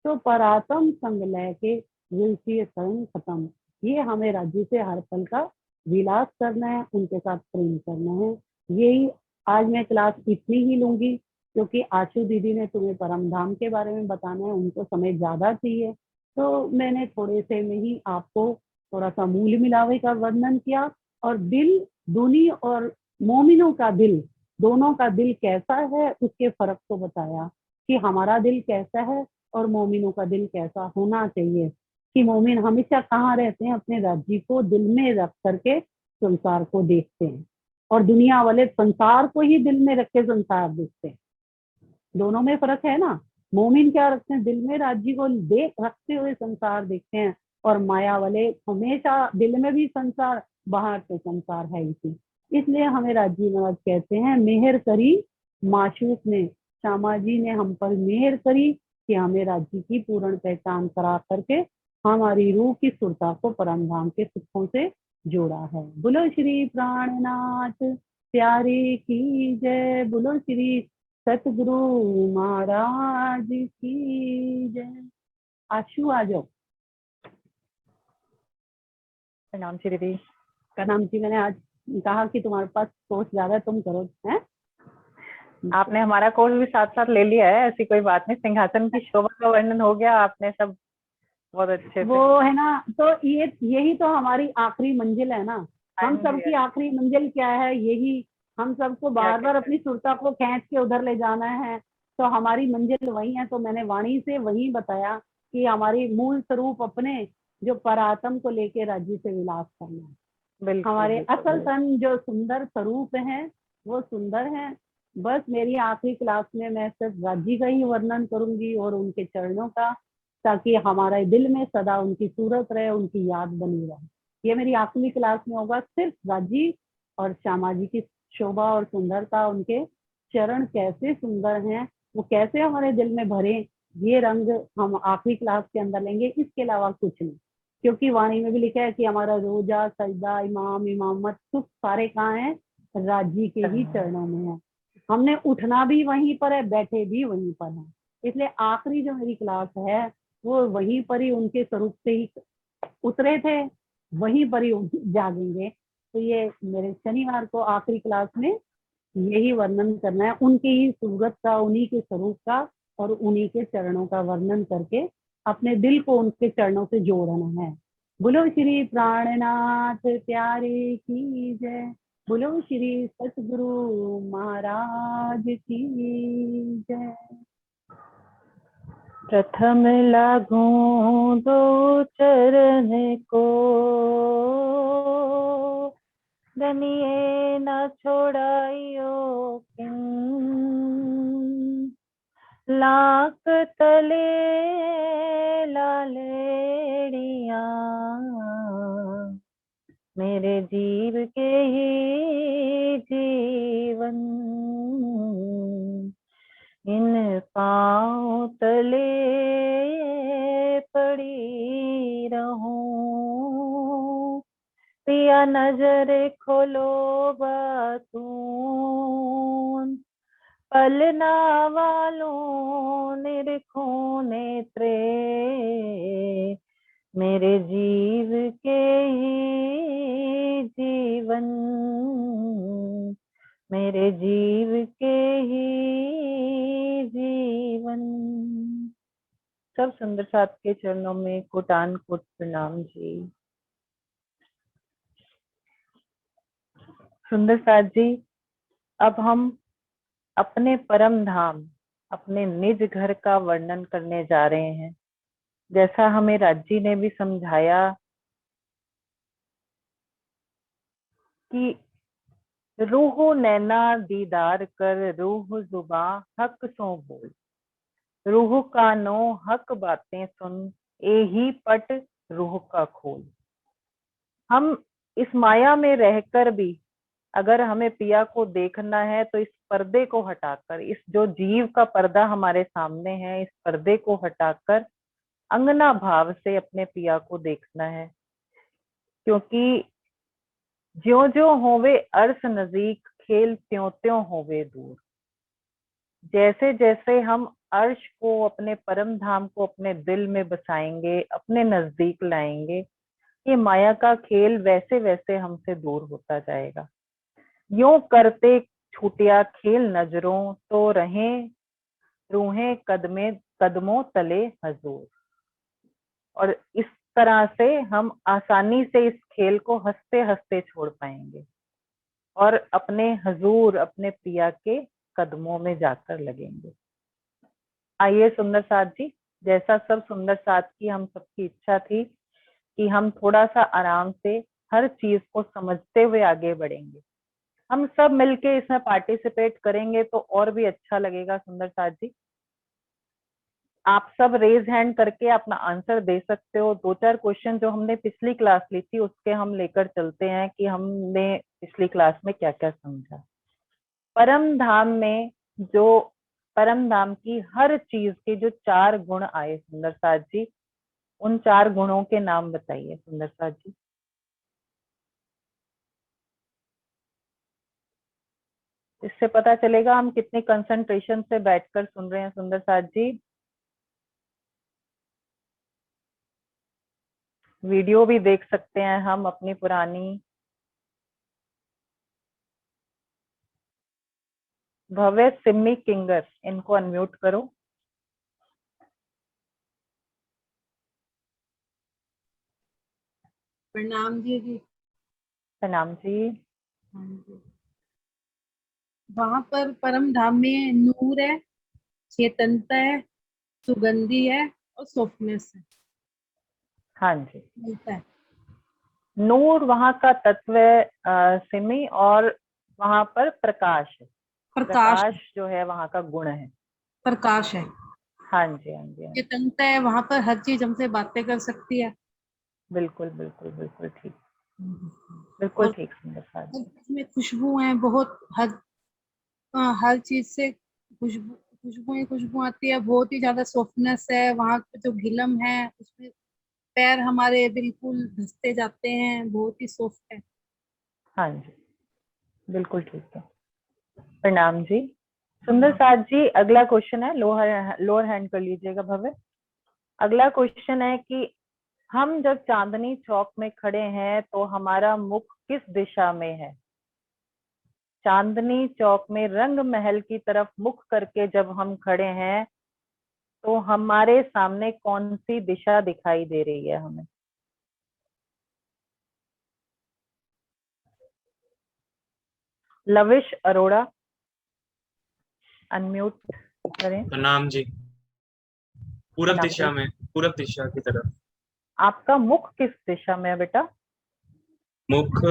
तो परात्म संग लय के विलसिए संग खत्म। ये हमें राज्य से हर पल का विलास करना है, उनके साथ प्रेम करना है। यही आज मैं क्लास इतनी ही लूंगी, क्योंकि आशु दीदी ने तुम्हें परम धाम के बारे में बताना है, उनको समय ज्यादा चाहिए, तो मैंने थोड़े से में ही आपको थोड़ा सा मूल मिलावे का वर्णन किया। और दिल दुनी और मोमिनों का दिल, दोनों का दिल कैसा है उसके फर्क को बताया, कि हमारा दिल कैसा है और मोमिनों का दिल कैसा होना चाहिए। कि मोमिन हमेशा कहाँ रहते हैं, अपने राज्य को दिल में रख करके संसार को देखते हैं, और दुनिया वाले संसार को ही दिल में रख के संसार देखते हैं। दोनों में फर्क है ना। मोमिन क्या रखते हैं, दिल में राज्य को देख रखते हुए संसार देखते हैं, और माया वाले हमेशा दिल में भी संसार, बाहर से संसार है इसी। इसलिए हमें राज्य नवाज कहते हैं, मेहर करी माशूक ने, श्यामा जी ने हम पर मेहर करी कि हमें राज्य की पूर्ण पहचान करा करके हमारी रूह की सुरता को परम धाम के सुखों से जोड़ा है। बोलो श्री प्राणनाथ प्यारे की जय, बोलो श्री सतगुरु महाराज की जय। आशु आ जाओ। प्रणाम श्री दीदी। प्रणाम जी। मैंने आज कहा कि तुम्हारे पास सोच ज्यादा है, तुम करो है। आपने हमारा कोर्स भी साथ साथ ले लिया है, ऐसी कोई बात नहीं। सिंहासन की शोभा का वर्णन हो गया, आपने सब बहुत अच्छे वो से। है ना, तो ये यही तो हमारी आखिरी मंजिल है ना। हाँ हम जी, सबकी आखिरी मंजिल क्या है? यही। हम सबको क्या बार बार कहते अपनी सुरता को खींच के उधर ले जाना है। तो हमारी मंजिल वही है। तो मैंने वाणी से वही बताया कि हमारी मूल स्वरूप अपने जो परात्म को लेके राज्य से विलास करना है। हैं। बिल्कुल हमारे बिल्कुल असल तन जो सुंदर स्वरूप है वो सुंदर है। बस मेरी आखिरी क्लास में मैं सिर्फ राज्य का ही वर्णन करूंगी और उनके चरणों का, ताकि हमारे दिल में सदा उनकी सूरत रहे, उनकी याद बनी रहे। ये मेरी आखिरी क्लास में होगा, सिर्फ राज्य और श्यामा जी की शोभा और सुंदरता, उनके चरण कैसे सुंदर हैं, वो कैसे हमारे दिल में भरे, ये रंग हम आखिरी क्लास के अंदर लेंगे। इसके अलावा कुछ नहीं। क्योंकि वाणी में भी लिखा है कि हमारा रोजा सजदा इमाम इमामत सुख सारे कहाँ हैं? राजी के ही हैं। चरणों में है। हमने उठना भी वहीं पर है, बैठे भी वहीं पर है। इसलिए आखिरी जो मेरी क्लास है वो वहीं पर ही उनके स्वरूप से ही उतरे थे, वहीं पर ही जागेंगे। तो ये मेरे शनिवार को आखिरी क्लास में यही वर्णन करना है, उनकी ही सूरत का, उन्हीं के स्वरूप का और उन्हीं के चरणों का वर्णन करके अपने दिल को उनके चरणों से जोड़ना है। बोलो श्री प्राणनाथ प्यारे की जय, बोलो श्री सतगुरु महाराज की जय। प्रथम लागूं दो चरण को, दनिये न छोड़ाइयो किन। लाख तले लालेड़िया, मेरे जीव के ही जीवन। इन पाँव तले पड़ी रहूं, पिया नजर खोलो बातून। पलना वालों निरखो नेत्रे, मेरे जीव के ही जीवन। मेरे जीव के ही जीवन। सब सुंदर साथ के चरणों में कोटान कोट प्रणाम जी। सुंदर साथ जी, अब हम अपने परम धाम, अपने निज घर का वर्णन करने जा रहे हैं। जैसा हमें राजी ने भी समझाया कि रूह नैना दीदार कर, रूह जुबा हक सो बोल। रूह का नो हक बातें सुन, एही पट रूह का खोल। हम इस माया में रहकर भी अगर हमें पिया को देखना है तो इस पर्दे को हटाकर, इस जो जीव का पर्दा हमारे सामने है, इस पर्दे को हटाकर अंगना भाव से अपने पिया को देखना है। क्योंकि ज्यो ज्यो होवे अर्श नजदीक, खेल त्यों त्यों होवे दूर। जैसे जैसे हम अर्श को, अपने परम धाम को अपने दिल में बसाएंगे, अपने नजदीक लाएंगे, ये माया का खेल वैसे वैसे हमसे दूर होता जाएगा। यूं करते छूटिया खेल नजरों, तो रहें रूहें कदमों तले हजूर। और इस तरह से हम आसानी से इस खेल को हंसते हंसते छोड़ पाएंगे और अपने हजूर, अपने पिया के कदमों में जाकर लगेंगे। आइए सुंदर साथ जी, जैसा सब सुंदर साथ की हम सबकी इच्छा थी कि हम थोड़ा सा आराम से हर चीज को समझते हुए आगे बढ़ेंगे। हम सब मिलके इसमें पार्टिसिपेट करेंगे तो और भी अच्छा लगेगा। सुंदर साथ जी, आप सब रेज हैंड करके अपना आंसर दे सकते हो। दो चार क्वेश्चन जो हमने पिछली क्लास ली थी उसके हम लेकर चलते हैं कि हमने पिछली क्लास में क्या क्या समझा। परम धाम में जो परम धाम की हर चीज के जो चार गुण आए सुंदर साथ जी, उन चार गुणों के नाम बताइए सुंदर साथ जी। इससे पता चलेगा हम कितनी कंसंट्रेशन से बैठकर सुन रहे हैं सुंदर साथ जी। वीडियो भी देख सकते हैं हम अपनी पुरानी। भव्य, सिमी, किंगर, इनको अनम्यूट करो। प्रणाम जी। प्रणाम जी। हाँ जी। वहां पर परम धाम में नूर है, चेतनता है, सुगंधी है और सॉफ्टनेस है, हाँ जी, मिलता है। नूर वहां का तत्व है सिमी, और वहां पर प्रकाश है। प्रकाश प्रकाश जो है वहां का गुण है। प्रकाश है। हाँ जी, हाँ जी, हाँ जी। चेतनता है, वहां पर हर चीज हमसे बातें कर सकती है। बिल्कुल बिल्कुल बिल्कुल ठीक, बिल्कुल और ठीक सुंदर साथ जी। इसमें खुशबू है बहुत, हर चीज से खुशबू आती है, बहुत ही ज्यादा सॉफ्टनेस है। वहां पे जो गिलम है उसमें पैर हमारे बिल्कुल धंसते जाते हैं, बहुत ही सॉफ्ट है। हाँ जी, बिल्कुल ठीक है। प्रणाम जी। सुंदर साथ जी, अगला क्वेश्चन है, लोअर हैंड कर लीजिएगा भव्य। अगला क्वेश्चन है कि हम जब चांदनी चौक में खड़े हैं तो हमारा मुख किस दिशा में है? चांदनी चौक में रंग महल की तरफ मुख करके जब हम खड़े हैं तो हमारे सामने कौन सी दिशा दिखाई दे रही है हमें? लविश अरोड़ा, अनम्यूट करें। प्रणाम जी। पूरब प्रणाम दिशा जी। में, पूरब दिशा की तरफ। आपका मुख किस दिशा में है बेटा? मुख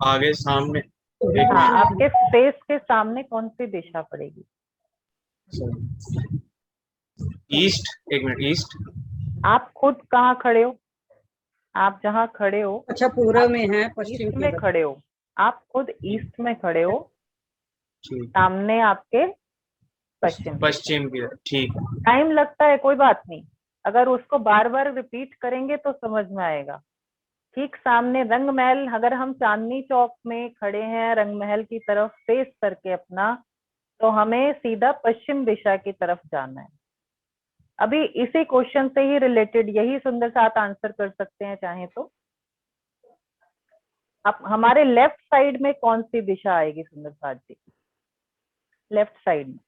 आगे सामने, हाँ, एक आपके फेस के सामने कौन सी दिशा पड़ेगी? ईस्ट, एक मिनट, ईस्ट। आप खुद कहाँ खड़े हो? आप जहाँ खड़े हो, अच्छा, पूर्व में है, पश्चिम ईस्ट की में तरफ। खड़े हो। आप खुद ईस्ट में खड़े हो, ठीक, सामने आपके पश्चिम। पश्चिम की तरफ, ठीक। टाइम लगता है, कोई बात नहीं, अगर उसको बार बार रिपीट करेंगे तो समझ में आएगा। ठीक सामने रंग महल, अगर हम चांदनी चौक में खड़े हैं रंग महल की तरफ फेस करके अपना, तो हमें सीधा पश्चिम दिशा की तरफ जाना है। अभी इसी क्वेश्चन से ही रिलेटेड यही सुंदर साथ आंसर कर सकते हैं चाहे तो। अब हमारे लेफ्ट साइड में कौन सी दिशा आएगी सुंदर साथ जी? लेफ्ट साइड में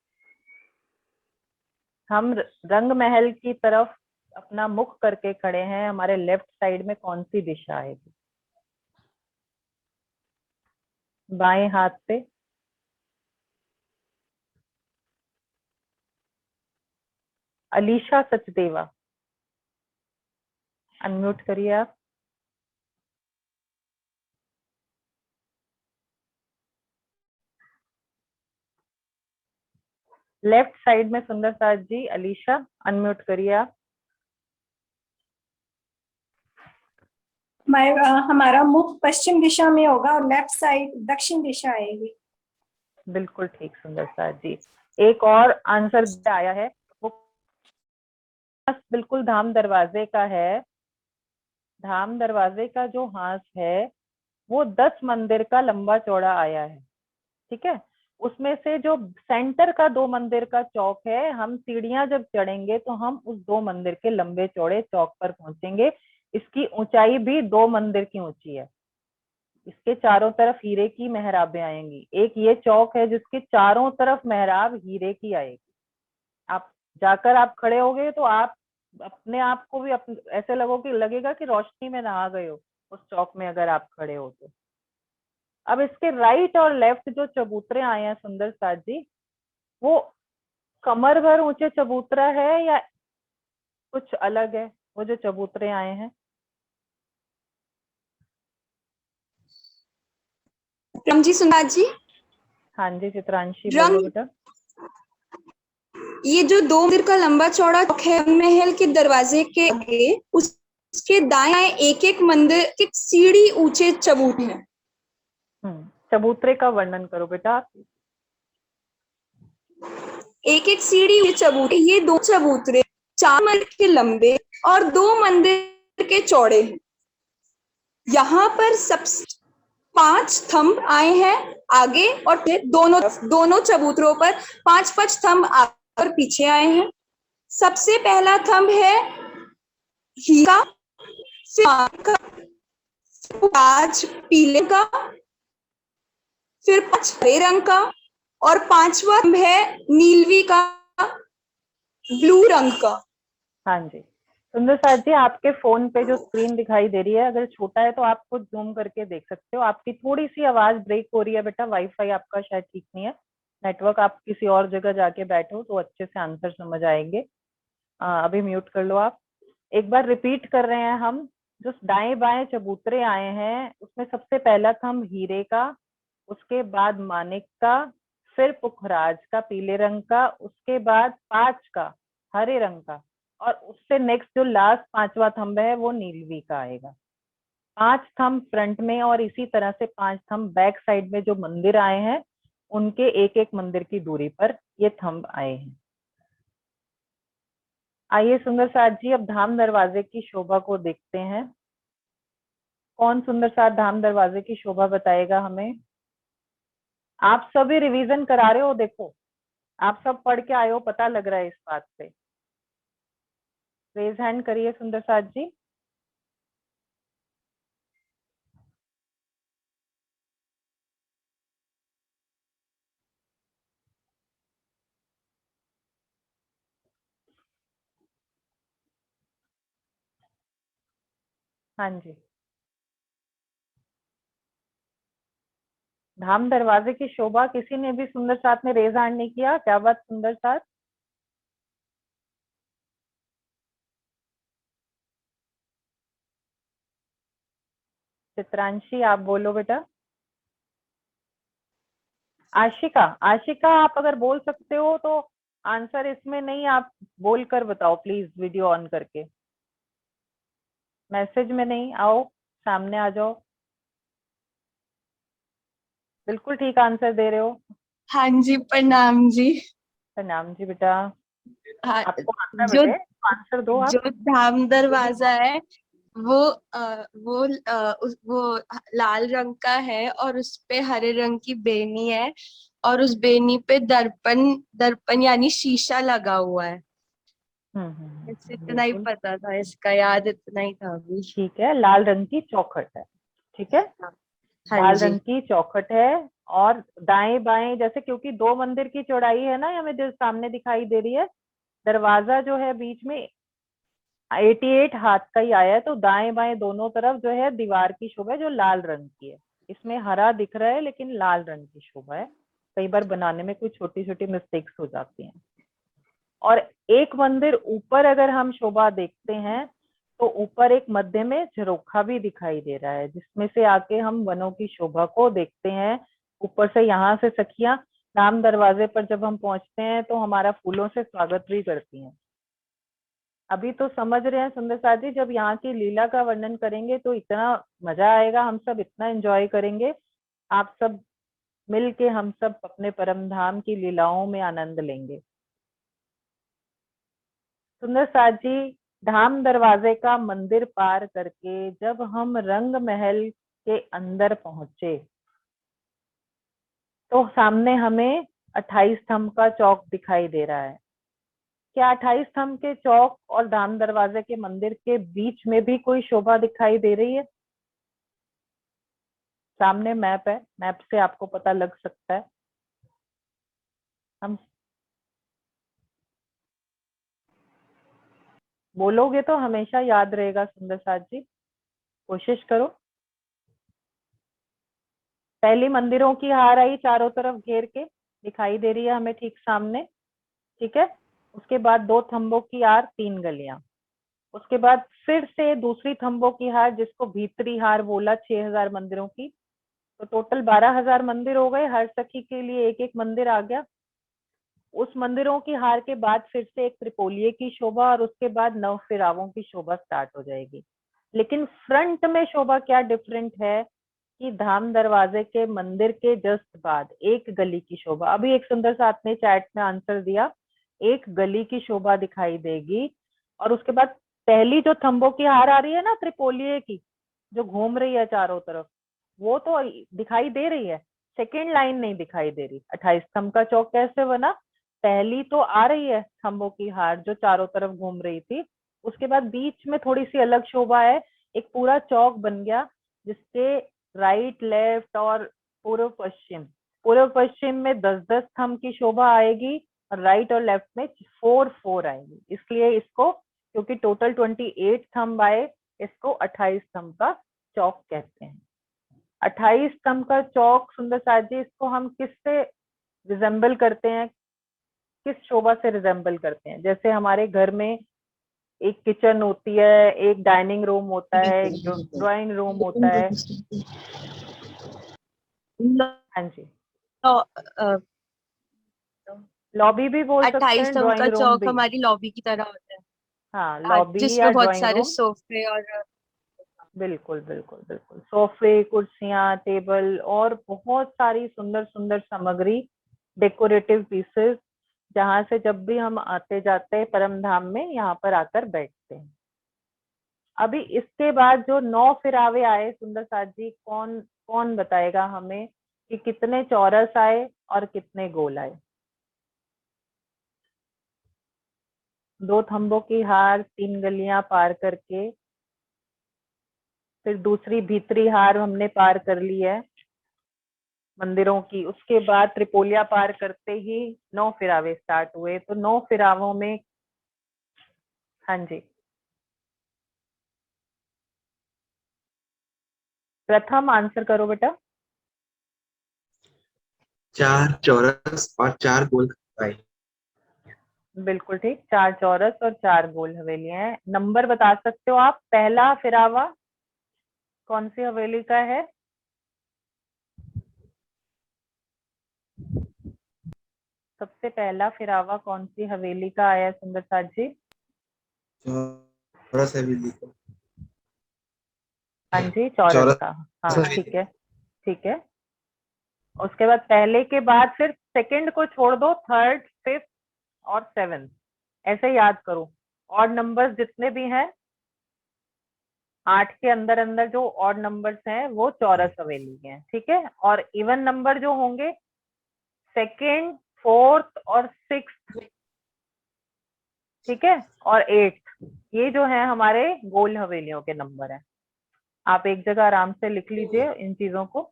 हम रंग महल की तरफ अपना मुख करके खड़े हैं, हमारे लेफ्ट साइड में कौन सी दिशा आएगी? बाएं हाथ से। अलीशा सचदेवा, अनम्यूट करिए आप। लेफ्ट साइड में सुंदर साथ जी, अलीशा अनम्यूट करिए आप। हमारा मुख पश्चिम दिशा में होगा और लेफ्ट साइड दक्षिण दिशा आएगी। बिल्कुल ठीक सुंदर साथ जी। एक और आंसर आया है, वो बिल्कुल धाम दरवाजे का है। धाम दरवाजे का जो हांस है वो 10 मंदिर का लंबा चौड़ा आया है, ठीक है। उसमें से जो सेंटर का 2 मंदिर का चौक है, हम सीढ़ियां जब चढ़ेंगे तो हम उस 2 मंदिर के लंबे चौड़े चौक पर पहुंचेंगे। इसकी ऊंचाई भी 2 मंदिर की ऊंची है। इसके चारों तरफ हीरे की मेहराबें आएंगी। एक ये चौक है जिसके चारों तरफ मेहराब हीरे की आएगी। आप जाकर आप खड़े होगे तो आप अपने आप को भी ऐसे लगेगा कि रोशनी में नहा गए हो उस चौक में अगर आप खड़े हो तो। अब इसके राइट और लेफ्ट जो चबूतरे आए हैं सुंदर साथ जी, वो कमर भर ऊंचे चबूतरा है या कुछ अलग है वो जो चबूतरे आए हैं? राम जी, सुना जी। हाँ जी चित्रांशी, राम, बोलो बेटा। ये जो 2 मंदिर का लंबा चौड़ा चौक है महल के दरवाजे के आगे, उसके दाएं एक एक मंदिर के सीढ़ी ऊंचे चबूतरे हैं। चबूतरे का वर्णन करो बेटा। एक एक सीढ़ी ऊंचे चबूतरे, ये 2 चबूतरे 4 मंदिर के लंबे और 2 मंदिर के चौड़े हैं। यहाँ पर सब 5 स्तंभ आए हैं। आगे और दोनों चबूतरों पर 5-5 थंब आगे और पीछे आए हैं। सबसे पहला थंब है हीरा, फिर का, ताज पीले का, फिर 5 हरे रंग का और 5वां थंब है नीलवी का, ब्लू रंग का। हाँ जी, सुंदर साथ जी, आपके फोन पे जो स्क्रीन दिखाई दे रही है, अगर छोटा है तो आप खुद जूम करके देख सकते हो। आपकी थोड़ी सी आवाज ब्रेक हो रही है बेटा, वाईफाई आपका शायद ठीक नहीं है, नेटवर्क, आप किसी और जगह जाके बैठो तो अच्छे से आंसर समझ आएंगे। अभी म्यूट कर लो आप। एक बार रिपीट कर रहे हैं हम, जो दाएं बाएं चबूतरे आए हैं उसमें सबसे पहला थंब हीरे का, उसके बाद मानिक का, फिर पुखराज का पीले रंग का, उसके बाद 5 का हरे रंग का, और उससे नेक्स्ट जो लास्ट 5वां थंब है वो नीलवी का आएगा। 5 थंब फ्रंट में और इसी तरह से 5 थंब बैक साइड में जो मंदिर आए हैं उनके एक एक मंदिर की दूरी पर ये थंब आए हैं। आइए सुंदर साथ जी, अब धाम दरवाजे की शोभा को देखते हैं। कौन सुंदर साथ धाम दरवाजे की शोभा बताएगा हमें? आप सभी रिवीजन करा रहे हो, देखो आप सब पढ़ के आए हो, पता लग रहा है इस बात से। रेज हैंड करिए सुंदर साथ जी। हाँ जी, धाम दरवाजे की शोभा किसी ने भी सुंदर साथ में रेज हैंड नहीं किया, क्या बात सुंदर साथ? चित्रांशी आप बोलो बेटा। आशिका, आशिका आप अगर बोल सकते हो तो आंसर इसमें नहीं, आप बोल कर बताओ प्लीज, वीडियो ऑन करके। मैसेज में नहीं, आओ सामने आ जाओ। बिल्कुल ठीक आंसर दे रहे हो। हाँ जी, प्रणाम जी। प्रणाम जी बेटा, हाँ, आपको आता है जो बेटे, आंसर दो आप। जो धाम दरवाजा है वो वो लाल रंग का है और उस पे हरे रंग की बेनी है और उस बेनी पे दर्पण दर्पण यानी शीशा लगा हुआ है। बस इतना ही बिल्कुल पता था, इसका याद इतना ही था अभी। ठीक है, लाल रंग की चौखट है, ठीक है, हाँ लाल जी। रंग की चौखट है। और दाएं बाएं जैसे, क्योंकि 2 मंदिर की चौड़ाई है ना हमें जो सामने दिखाई दे रही है, दरवाजा जो है बीच में 88 हाथ का ही आया है, तो दाएं बाएं दोनों तरफ जो है दीवार की शोभा है जो लाल रंग की है। इसमें हरा दिख रहा है लेकिन लाल रंग की शोभा है। कई बार बनाने में कुछ छोटी छोटी मिस्टेक्स हो जाती हैं। और एक मंदिर ऊपर अगर हम शोभा देखते हैं तो ऊपर एक मध्य में झरोखा भी दिखाई दे रहा है, जिसमें से आके हम वनों की शोभा को देखते हैं। ऊपर से यहाँ से सखियां धाम दरवाजे पर जब हम पहुंचते हैं तो हमारा फूलों से स्वागत भी करती हैं। अभी तो समझ रहे हैं सुंदर साथ जी, जब यहाँ की लीला का वर्णन करेंगे तो इतना मजा आएगा, हम सब इतना एंजॉय करेंगे। आप सब मिल के हम सब अपने परम धाम की लीलाओं में आनंद लेंगे। सुंदर साथ जी, धाम दरवाजे का मंदिर पार करके जब हम रंग महल के अंदर पहुंचे तो सामने हमें 28 स्तंभ का चौक दिखाई दे रहा है। क्या 28 स्तंभ के चौक और धाम दरवाजे के मंदिर के बीच में भी कोई शोभा दिखाई दे रही है? सामने मैप है, मैप से आपको पता लग सकता है। हम बोलोगे तो हमेशा याद रहेगा सुंदर साथ जी, कोशिश करो। पहली मंदिरों की हार आई चारों तरफ घेर के दिखाई दे रही है हमें ठीक सामने, ठीक है। उसके बाद 2 थंबों की हार, 3 गलियां। उसके बाद फिर से दूसरी थंबों की हार जिसको भीतरी हार बोला, 6000 मंदिरों की, तो टोटल 12000 मंदिर हो गए। हर सखी के लिए एक एक मंदिर आ गया। उस मंदिरों की हार के बाद फिर से एक त्रिपोलिये की शोभा और उसके बाद 9 फेरावों की शोभा स्टार्ट हो जाएगी। लेकिन फ्रंट में शोभा क्या डिफरेंट है कि धाम दरवाजे के मंदिर के जस्ट बाद एक गली की शोभा, अभी एक सुंदर साथ ने चैट में आंसर दिया, एक गली की शोभा दिखाई देगी। और उसके बाद पहली जो थंबों की हार आ रही है ना त्रिपोलिये की, जो घूम रही है चारों तरफ, वो तो दिखाई दे रही है, सेकेंड लाइन नहीं दिखाई दे रही। 28 स्तंभ का चौक कैसे बना? पहली तो आ रही है स्तंभों की हार जो चारों तरफ घूम रही थी, उसके बाद बीच में थोड़ी सी अलग शोभा है, एक पूरा चौक बन गया जिसके राइट लेफ्ट और पूर्व पश्चिम में 10-10 स्तंभ की शोभा आएगी और राइट और लेफ्ट में 4-4 आएगी। इसलिए इसको, क्योंकि टोटल 28 स्तंभ आए, इसको 28 स्तंभ का चौक कहते हैं। 28 स्तंभ का चौक सुंदर साथ जी, इसको हम किससे रिजेंबल करते हैं, किस शोभा से रिजेंबल करते हैं? जैसे हमारे घर में एक किचन होती है, एक डाइनिंग रूम होता है, एक ड्राइंग रूम होता है। हाँ जी, लॉबी भी बोल सकते 28 हैं, स्तंभ का ड्राइंग रूम चौक भी। हमारी लॉबी की तरह होता है, हाँ, लॉबी या जिसमें बहुत ड्राइंग सारे रूम। सोफे और बिल्कुल बिल्कुल बिल्कुल, सोफे, कुर्सियां, टेबल और बहुत सारी सुंदर सुंदर सामग्री, डेकोरेटिव पीसेस, जहां से जब भी हम आते जाते हैं परम धाम में यहाँ पर आकर बैठते हैं। अभी इसके बाद जो 9 फिरावे आए सुंदर साथ जी, कौन कौन बताएगा हमें कि कितने चौरस आए और कितने गोल आए? 2 थंबों की हार 3 गलियां पार करके, फिर दूसरी भीतरी हार हमने पार कर ली है मंदिरों की, उसके बाद त्रिपोलिया पार करते ही 9 फिरावे स्टार्ट हुए। तो 9 फिरावों में, हाँ जी, प्रथम आंसर करो बेटा। 4 चौरस और 4 गोल भाई। बिल्कुल ठीक, 4 चौरस और 4 गोल हवेलियां हैं। नंबर बता सकते हो आप? पहला फिरावा कौन सी हवेली का है? सबसे पहला फिरावा कौन सी हवेली का आया सुंदर साथ जी? चौरस हवेली का। हाँ जी, चौरस चौरस का। हाँ हवेली। ठीक है, ठीक है। उसके बाद पहले के बाद फिर सेकंड को छोड़ दो, थर्ड, फिफ्थ और सेवेंथ, ऐसे याद करो। ऑड नंबर्स जितने भी हैं, 8 के अंदर अंदर जो ऑड नंबर्स हैं वो चौरस हवेली के हैं, ठीक है। और इवन नंबर जो होंगे सेकंड, फोर्थ और सिक्स्थ, ठीक है, और एट्थ, ये जो है हमारे गोल हवेलियों के नंबर हैं। आप एक जगह आराम से लिख लीजिए इन चीजों को।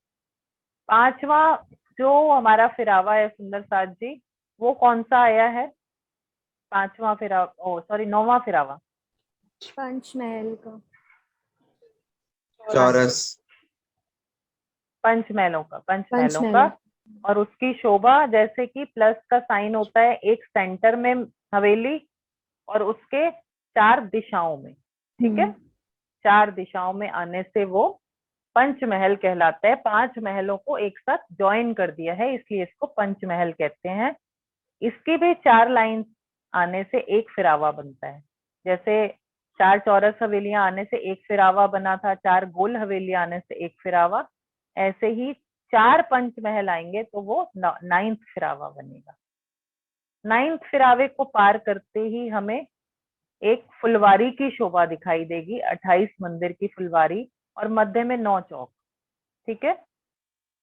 5वां जो हमारा फिरावा है सुंदर साथ जी, वो कौन सा आया है? 5वां फिरावा, ओ सॉरी, 9वां फिरावा। पंचमहल का। चौरस। पंचमहलों का। और उसकी शोभा, जैसे कि प्लस का साइन होता है एक सेंटर में हवेली और उसके 4 दिशाओं में, ठीक है, 4 दिशाओं में आने से वो पंचमहल कहलाता है। 5 महलों को एक साथ ज्वाइन कर दिया है, इसलिए इसको पंचमहल कहते हैं। इसकी भी 4 लाइन आने से एक फिरावा बनता है। जैसे 4 चौरस हवेलियां आने से एक फिरावा बना था, 4 गोल हवेलियां आने से एक फिरावा, ऐसे ही 4 पंचमहल आएंगे तो वो 9th फिरावा बनेगा। 9th फिरावे को पार करते ही हमें एक फुलवारी की शोभा दिखाई देगी, 28 मंदिर की फुलवारी, और मध्य में 9 चौक, ठीक है।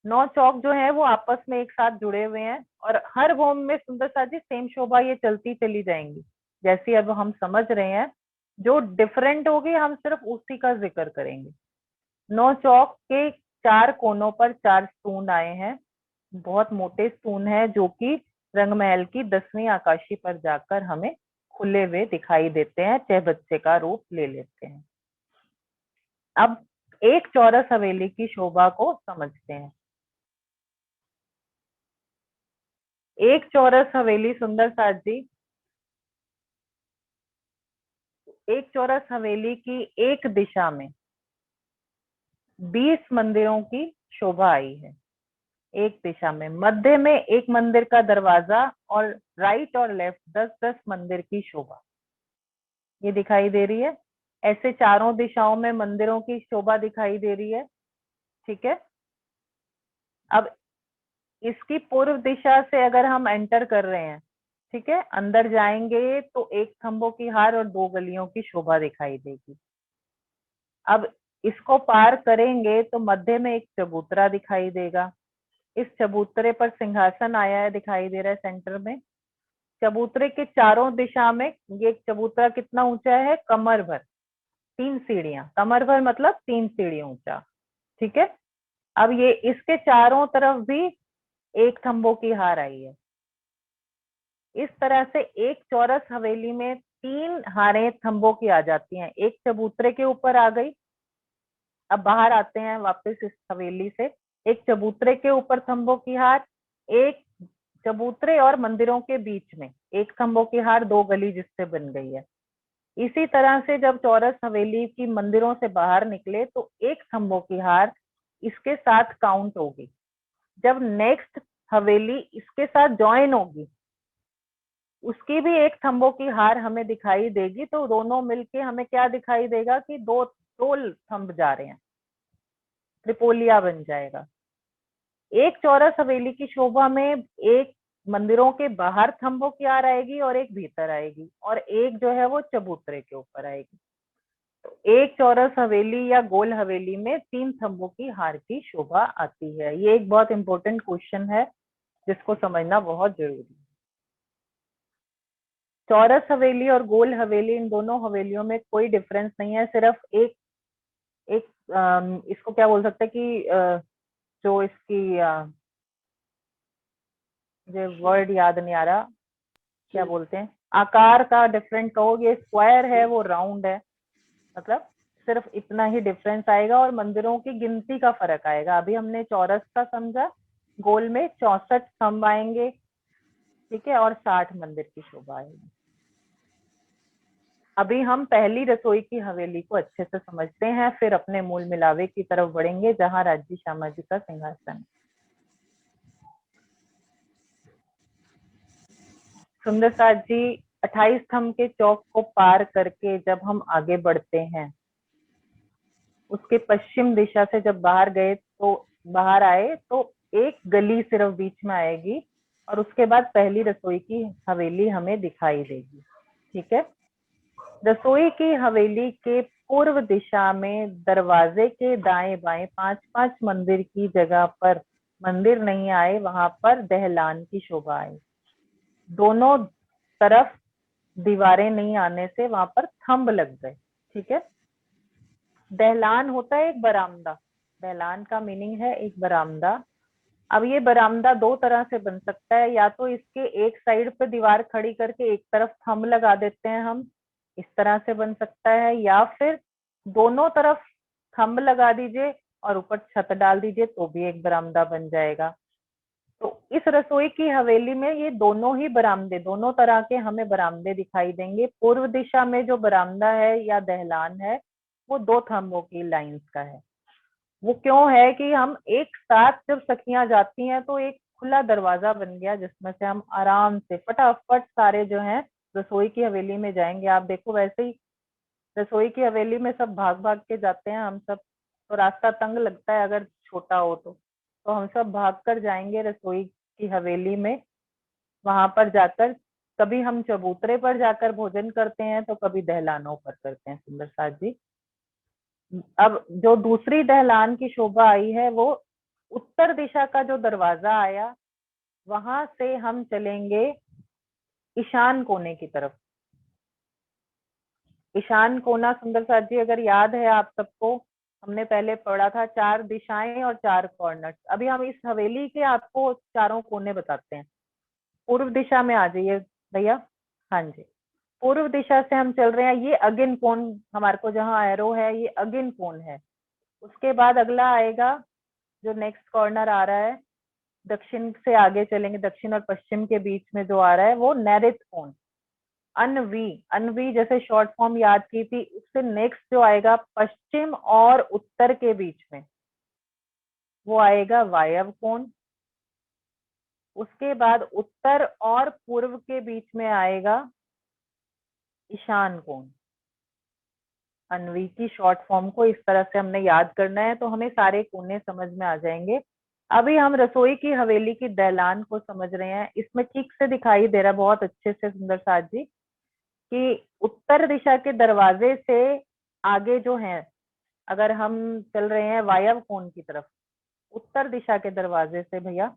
9 चौक जो है वो आपस में एक साथ जुड़े हुए हैं और हर होम में सुंदर साथ जी सेम शोभा ये चलती चली जाएंगी। जैसे अब हम समझ रहे हैं, जो डिफरेंट होगी हम सिर्फ उसी का जिक्र करेंगे। 9 चौक के 4 कोनों पर 4 स्टून आए हैं, बहुत मोटे स्टून है, जो कि रंगमहल की 10वीं आकाशी पर जाकर हमें खुले हुए दिखाई देते हैं, चाहे बच्चे का रूप ले लेते हैं। अब एक चौरस हवेली की शोभा को समझते हैं। एक चौरस हवेली सुंदर साथ जी, एक चौरस हवेली की एक दिशा में 20 मंदिरों की शोभा आई है। एक दिशा में मध्य में एक मंदिर का दरवाजा और राइट और लेफ्ट 10-10 मंदिर की शोभा ये दिखाई दे रही है। ऐसे चारों दिशाओं में मंदिरों की शोभा दिखाई दे रही है, ठीक है। अब इसकी पूर्व दिशा से अगर हम एंटर कर रहे हैं, ठीक है, अंदर जाएंगे तो एक खंभों की हार और 2 गलियों की शोभा दिखाई देगी। अब इसको पार करेंगे तो मध्य में एक चबूतरा दिखाई देगा, इस चबूतरे पर सिंहासन आया है, दिखाई दे रहा है सेंटर में। चबूतरे के चारों दिशा में ये चबूतरा कितना ऊंचा है, कमर भर, 3 सीढ़ियां, कमर भर मतलब 3 सीढ़ी ऊंचा, ठीक है। अब ये इसके चारों तरफ भी एक थंबों की हार आई है। इस तरह से एक चौरस हवेली में 3 हारें थंबों की आ जाती हैं। एक चबूतरे के ऊपर आ गई। अब बाहर आते हैं वापस इस हवेली से। एक चबूतरे के ऊपर थंबों की हार, एक चबूतरे और मंदिरों के बीच में एक थंबों की हार, 2 गली जिससे बन गई है। इसी तरह से जब चौरस हवेली की मंदिरों से बाहर निकले तो एक थंबों की हार इसके साथ काउंट होगी। जब नेक्स्ट हवेली इसके साथ ज्वाइन होगी, उसकी भी एक थंबों की हार हमें दिखाई देगी। तो दोनों मिलके हमें क्या दिखाई देगा कि दो थंब जा रहे हैं, त्रिपोलिया बन जाएगा। एक चौरस हवेली की शोभा में एक मंदिरों के बाहर थंबों की हार आएगी और एक भीतर आएगी, और एक जो है वो चबूतरे के ऊपर आएगी। तो एक चौरस हवेली या गोल हवेली में 3 थंबों की हार की शोभा आती है। ये एक बहुत इंपॉर्टेंट क्वेश्चन है जिसको समझना बहुत जरूरी है। चौरस हवेली और गोल हवेली, इन दोनों हवेलियों में कोई डिफरेंस नहीं है। सिर्फ एक इसको क्या बोल सकते हैं कि जो इसकी मुझे वर्ड याद नहीं आ रहा, क्या बोलते हैं, आकार का डिफरेंट कहोगे। स्क्वायर है वो राउंड है, मतलब सिर्फ इतना ही डिफरेंस आएगा। और मंदिरों की गिनती का फर्क आएगा। अभी हमने चौरस का समझा, गोल में 64 स्तंभ आएंगे, ठीक है, और 60 मंदिर की शोभा आएगी। अभी हम पहली रसोई की हवेली को अच्छे से समझते हैं, फिर अपने मूल मिलावे की तरफ बढ़ेंगे जहां राज्य श्यामा जी का सिंहासन। सुंदर साथ जी, 28 स्तंभ के चौक को पार करके जब हम आगे बढ़ते हैं, उसके पश्चिम दिशा से जब बाहर आए तो एक गली सिर्फ बीच में आएगी और उसके बाद पहली रसोई की हवेली हमें दिखाई देगी, ठीक है। रसोई की हवेली के पूर्व दिशा में दरवाजे के दाएं बाएं 5-5 मंदिर की जगह पर मंदिर नहीं आए, वहां पर दहलान की शोभा आई। दोनों तरफ दीवारें नहीं आने से वहां पर थंब लग गए, ठीक है। दहलान होता है एक बरामदा, दहलान का मीनिंग है एक बरामदा। अब ये बरामदा 2 तरह से बन सकता है, या तो इसके एक साइड पे दीवार खड़ी करके एक तरफ थंब लगा देते हैं हम, इस तरह से बन सकता है, या फिर दोनों तरफ थंब लगा दीजिए और ऊपर छत डाल दीजिए तो भी एक बरामदा बन जाएगा। तो इस रसोई की हवेली में ये दोनों ही बरामदे, दोनों तरह के हमें बरामदे दिखाई देंगे। पूर्व दिशा में जो बरामदा है या दहलान है वो 2 थंबों की लाइंस का है। वो क्यों है कि हम एक साथ जब सखियां जाती हैं तो एक खुला दरवाजा बन गया जिसमें से हम आराम से फटाफट सारे जो हैं रसोई की हवेली में जाएंगे। आप देखो वैसे ही रसोई की हवेली में सब भाग भाग के जाते हैं हम सब, तो रास्ता तंग लगता है अगर छोटा हो तो हम सब भाग कर जाएंगे रसोई की हवेली में। वहां पर जाकर कभी हम चबूतरे पर जाकर भोजन करते हैं तो कभी दहलानों पर करते हैं। सुंदर साथ जी, अब जो दूसरी दहलान की शोभा आई है वो उत्तर दिशा का जो दरवाजा आया, वहां से हम चलेंगे ईशान कोने की तरफ। ईशान कोना सुंदर साथ जी अगर याद है आप सबको, हमने पहले पढ़ा था 4 दिशाएं और 4 कॉर्नर्स। अभी हम इस हवेली के आपको चारों कोने बताते हैं। पूर्व दिशा में आ जाइए भैया, हाँ जी, पूर्व दिशा से हम चल रहे हैं। ये अगिन कोण, हमारे को जहाँ एरो है ये अगिन कोण है। उसके बाद अगला आएगा जो नेक्स्ट कॉर्नर आ रहा है, दक्षिण से आगे चलेंगे, दक्षिण और पश्चिम के बीच में जो आ रहा है वो नैऋत्य कोण, अनवी। अनवी जैसे शॉर्ट फॉर्म याद की थी, उससे नेक्स्ट जो आएगा पश्चिम और उत्तर के बीच में वो आएगा वायव्य कोण। उसके बाद उत्तर और पूर्व के बीच में आएगा ईशान कोण। अनवी की शॉर्ट फॉर्म को इस तरह से हमने याद करना है तो हमें सारे कोने समझ में आ जाएंगे। अभी हम रसोई की हवेली की दहलान को समझ रहे हैं। इसमें ठीक से दिखाई दे रहा है बहुत अच्छे से सुंदर साथ जी कि उत्तर दिशा के दरवाजे से आगे जो है, अगर हम चल रहे हैं वायव्य कोण की तरफ, उत्तर दिशा के दरवाजे से भैया,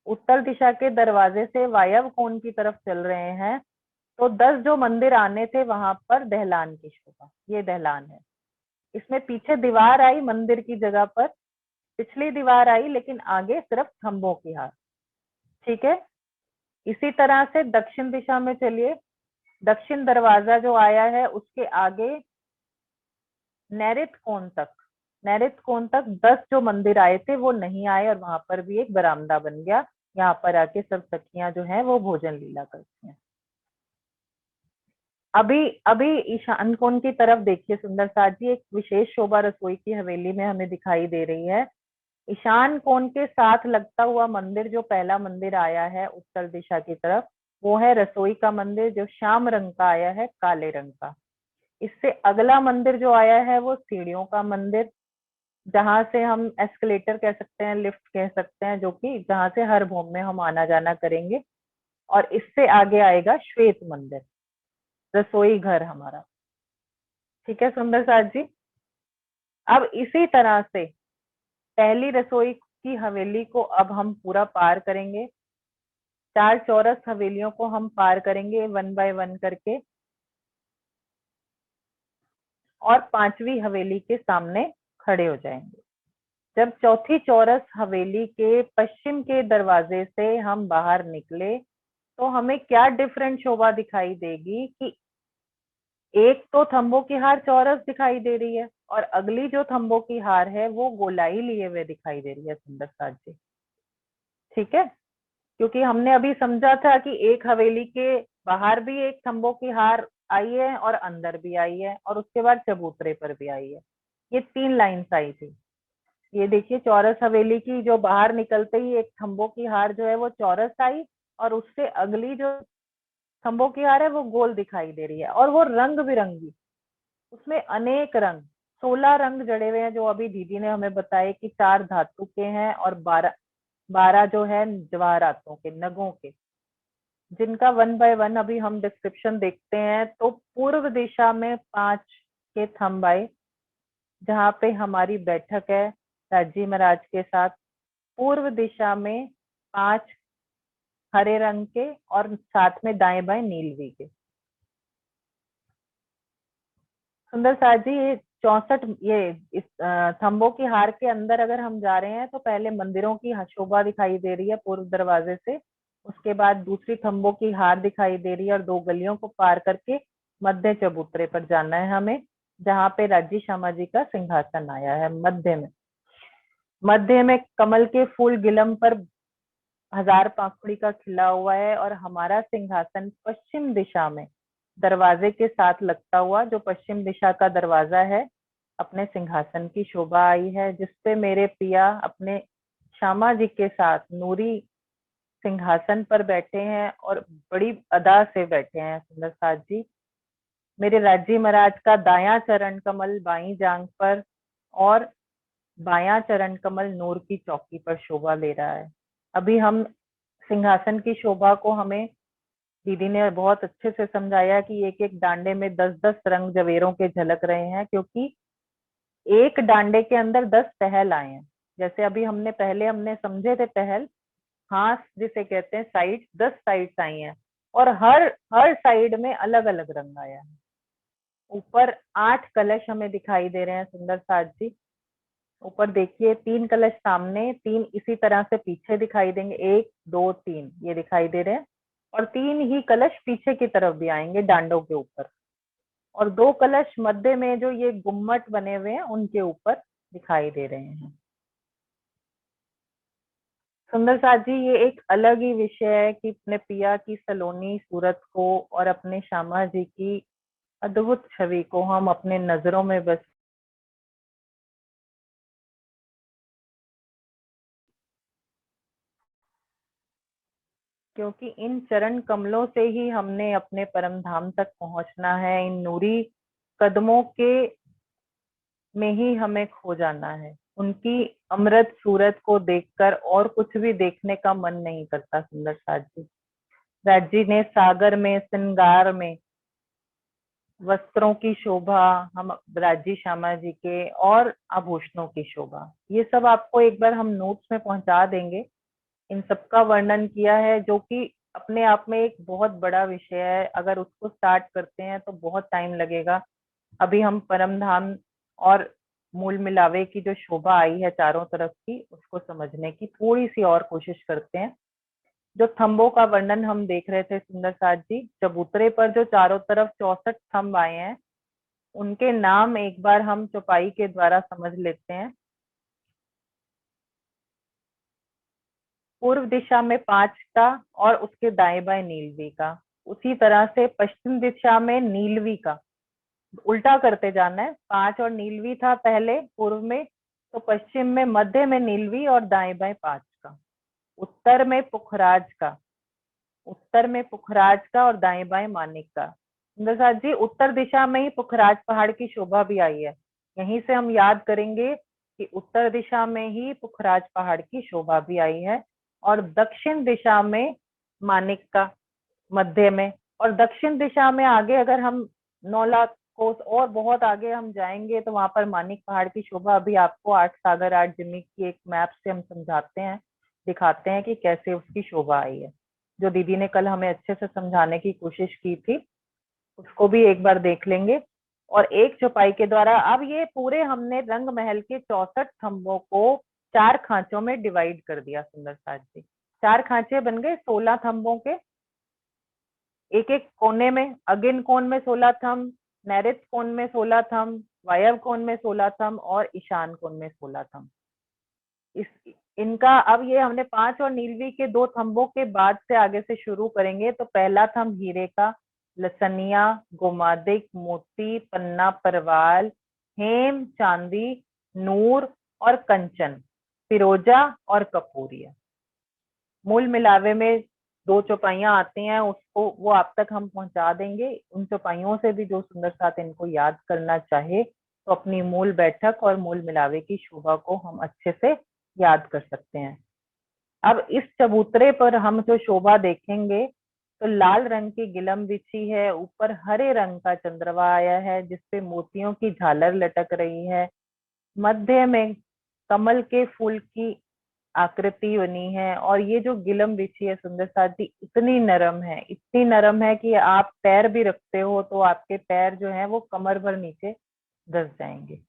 उत्तर दिशा के दरवाजे से वायव्य कोण की तरफ चल रहे हैं, तो 10 जो मंदिर आने थे वहां पर दहलान की शोभा, ये दहलान है। इसमें पीछे दीवार आई मंदिर की जगह पर, पिछली दीवार आई लेकिन आगे सिर्फ खंभों की हार। ठीक है, इसी तरह से दक्षिण दिशा में चलिए, दक्षिण दरवाजा जो आया है उसके आगे नैऋत्य कोण तक, नैऋत्य कोण तक 10 जो मंदिर आए थे वो नहीं आए और वहां पर भी एक बरामदा बन गया। यहाँ पर आके सब सखियां जो हैं वो भोजन लीला करती हैं। अभी अभी ईशान कोण की तरफ देखिए सुंदर साथ जी, एक विशेष शोभा रसोई की हवेली में हमें दिखाई दे रही है। ईशान कोण के साथ लगता हुआ मंदिर, जो पहला मंदिर आया है उत्तर दिशा की तरफ, वो है रसोई का मंदिर, जो श्याम रंग का आया है, काले रंग का। इससे अगला मंदिर जो आया है वो सीढ़ियों का मंदिर, जहां से हम एस्केलेटर कह सकते हैं, लिफ्ट कह सकते हैं, जो कि जहां से हर भूमि में हम आना जाना करेंगे। और इससे आगे आएगा श्वेत मंदिर, रसोई घर हमारा। ठीक है सुंदर साथ जी। अब इसी तरह से पहली रसोई की हवेली को अब हम पूरा पार करेंगे, 4 चौरस हवेलियों को हम पार करेंगे 1 बाय 1 करके, और 5वीं हवेली के सामने खड़े हो जाएंगे। जब चौथी चौरस हवेली के पश्चिम के दरवाजे से हम बाहर निकले तो हमें क्या डिफरेंट शोभा दिखाई देगी कि एक तो थंबों की हार चौरस दिखाई दे रही है और अगली जो थंबों की हार है वो गोलाई लिए हुए दिखाई दे रही है सुंदर साथ जी। ठीक है, क्योंकि हमने अभी समझा था कि एक हवेली के बाहर भी एक थंबों की हार आई है और अंदर भी आई है और उसके बाद चबूतरे पर भी आई है। ये 3 लाइन्स आई थी। ये देखिए चौरस हवेली की जो बाहर निकलते ही एक थंबों की हार जो है वो चौरस आई और उससे अगली जो थंबों की हार है वो गोल दिखाई दे रही है, और वो रंग बिरंगी, उसमें अनेक रंग, 16 रंग जड़े हुए हैं, जो अभी दीदी ने हमें बताया कि 4 धातु के हैं और 12 जो है जवाहरातों के, नगों के, जिनका 1 बाय 1 अभी हम डिस्क्रिप्शन देखते हैं। तो पूर्व दिशा में 5 के थंब आए, जहाँ पे हमारी बैठक है राजी महाराज के साथ। पूर्व दिशा में 5 हरे रंग के और साथ में दाएं बाएं नीलवी के। सुंदर साथ जी, ये 64 इस थंबों की हार के अंदर अगर हम जा रहे हैं तो पहले मंदिरों की शोभा दिखाई दे रही है पूर्व दरवाजे से, उसके बाद दूसरी थंबों की हार दिखाई दे रही है और 2 गलियों को पार करके मध्य चबूतरे पर जाना है हमें, जहाँ पे राज्य श्यामा जी का सिंहासन आया है। मध्य में कमल के फूल गिलम पर 1000 पाखुड़ी का खिला हुआ है और हमारा सिंहासन पश्चिम दिशा में दरवाजे के साथ लगता हुआ, जो पश्चिम दिशा का दरवाजा है, अपने सिंहासन की शोभा आई है, जिसपे मेरे पिया अपने श्यामा जी के साथ नूरी सिंहासन पर बैठे हैं और बड़ी अदा से बैठे हैं सुंदर साथ जी। मेरे राज्य महाराज का दायां चरण कमल बाई जांग पर और बायां चरण कमल नूर की चौकी पर शोभा ले रहा है। अभी हम सिंहासन की शोभा को हमें दीदी ने बहुत अच्छे से समझाया कि एक एक डांडे में 10-10 रंग जवेरों के झलक रहे हैं, क्योंकि एक डांडे के अंदर 10 पहल आए हैं। जैसे अभी हमने समझे थे पहल, हाथ जिसे कहते हैं साइड, 10 साइड्स आई हैं और हर साइड में अलग अलग रंग आया है। ऊपर 8 कलश हमें दिखाई दे रहे हैं सुंदर साथ जी। ऊपर देखिए 3 कलश सामने, 3 इसी तरह से पीछे दिखाई देंगे, 1 2 3 ये दिखाई दे रहे हैं, और 3 ही कलश पीछे की तरफ भी आएंगे डांडों के ऊपर, और 2 कलश मध्य में जो ये गुम्मट बने हुए हैं उनके ऊपर दिखाई दे रहे हैं। सुंदर साथ जी, ये एक अलग ही विषय है कि अपने पिया की सलोनी सूरत को और अपने श्यामा जी की अद्भुत छवि को हम अपने नजरों में बस क्योंकि इन चरण कमलों से ही हमने अपने परम धाम तक पहुंचना है, इन नूरी कदमों के में ही हमें खो जाना है। उनकी अमृत सूरत को देखकर और कुछ भी देखने का मन नहीं करता सुंदर साथ जी। राज जी ने सागर में, श्रृंगार में वस्त्रों की शोभा, हम राज्य श्यामा जी के, और आभूषणों की शोभा, ये सब आपको एक बार हम नोट्स में पहुंचा देंगे। इन सबका वर्णन किया है, जो कि अपने आप में एक बहुत बड़ा विषय है। अगर उसको स्टार्ट करते हैं तो बहुत टाइम लगेगा। अभी हम परम धाम और मूल मिलावे की जो शोभा आई है चारों तरफ की, उसको समझने की थोड़ी सी और कोशिश करते हैं। जो थंबों का वर्णन हम देख रहे थे सुंदर साथ जी, चबूतरे पर जो चारों तरफ 64 थंब आए हैं, उनके नाम एक बार हम चौपाई के द्वारा समझ लेते हैं। पूर्व दिशा में 5 का और उसके दाएं बाएं नीलवी का, उसी तरह से पश्चिम दिशा में नीलवी का, उल्टा करते जाना है। 5 और नीलवी था पहले पूर्व में, तो पश्चिम में मध्य में नीलवी और दाएं बाएं 5 का। उत्तर में पुखराज का, उत्तर में पुखराज का और दाएं बाएं मानिक का। सुंदर साथ जी, उत्तर दिशा में ही पुखराज पहाड़ की शोभा भी आई है। यहीं से हम याद करेंगे कि उत्तर दिशा में ही पुखराज पहाड़ की शोभा भी आई है, और दक्षिण दिशा में मानिक का मध्य में, और दक्षिण दिशा में आगे अगर हम 9 लाख कोस और बहुत आगे हम जाएंगे तो वहां पर मानिक पहाड़ की शोभा अभी आपको 8 सागर 8 जिमी की एक मैप से हम समझाते हैं, दिखाते हैं कि कैसे उसकी शोभा आई है। जो दीदी ने कल हमें अच्छे से समझाने की कोशिश की थी, उसको भी एक बार देख लेंगे। और एक चौपाई के द्वारा अब ये पूरे हमने रंग महल के 64 थंबों को 4 खांचों में डिवाइड कर दिया सुंदर साथ जी। 4 खांचे बन गए 16 थंबों के। एक एक कोने में, अगिन कोण में 16 थंब, नैऋत्य कोण में 16 थंब, वायव्य कोण में 16 थंब और ईशान कोण में 16 थंब। इनका अब ये हमने 5 और नीलवी के 2 थंबों के बाद से आगे से शुरू करेंगे। तो पहला थंब हीरे का, लसनिया, गोमादिक, मोती, पन्ना, परवाल, हेम, चांदी, नूर और कंचन, फिरोजा और कपूरिया। मूल मिलावे में 2 चौपाइयां आती हैं, उसको वो आप तक हम पहुंचा देंगे। उन चौपाइयों से भी जो सुंदर साथ इनको याद करना चाहे तो अपनी मूल बैठक और मूल मिलावे की शोभा को हम अच्छे से याद कर सकते हैं। अब इस चबूतरे पर हम जो शोभा देखेंगे तो लाल रंग की गिलम बिछी है, ऊपर हरे रंग का चंद्रमा आया है जिसपे मोतियों की झालर लटक रही है। मध्य में कमल के फूल की आकृति बनी है, और ये जो गिलम बिछी है सुंदर साथ जी, इतनी नरम है, इतनी नरम है कि आप पैर भी रखते हो तो आपके पैर जो है वो कमर भर नीचे धस जाएंगे।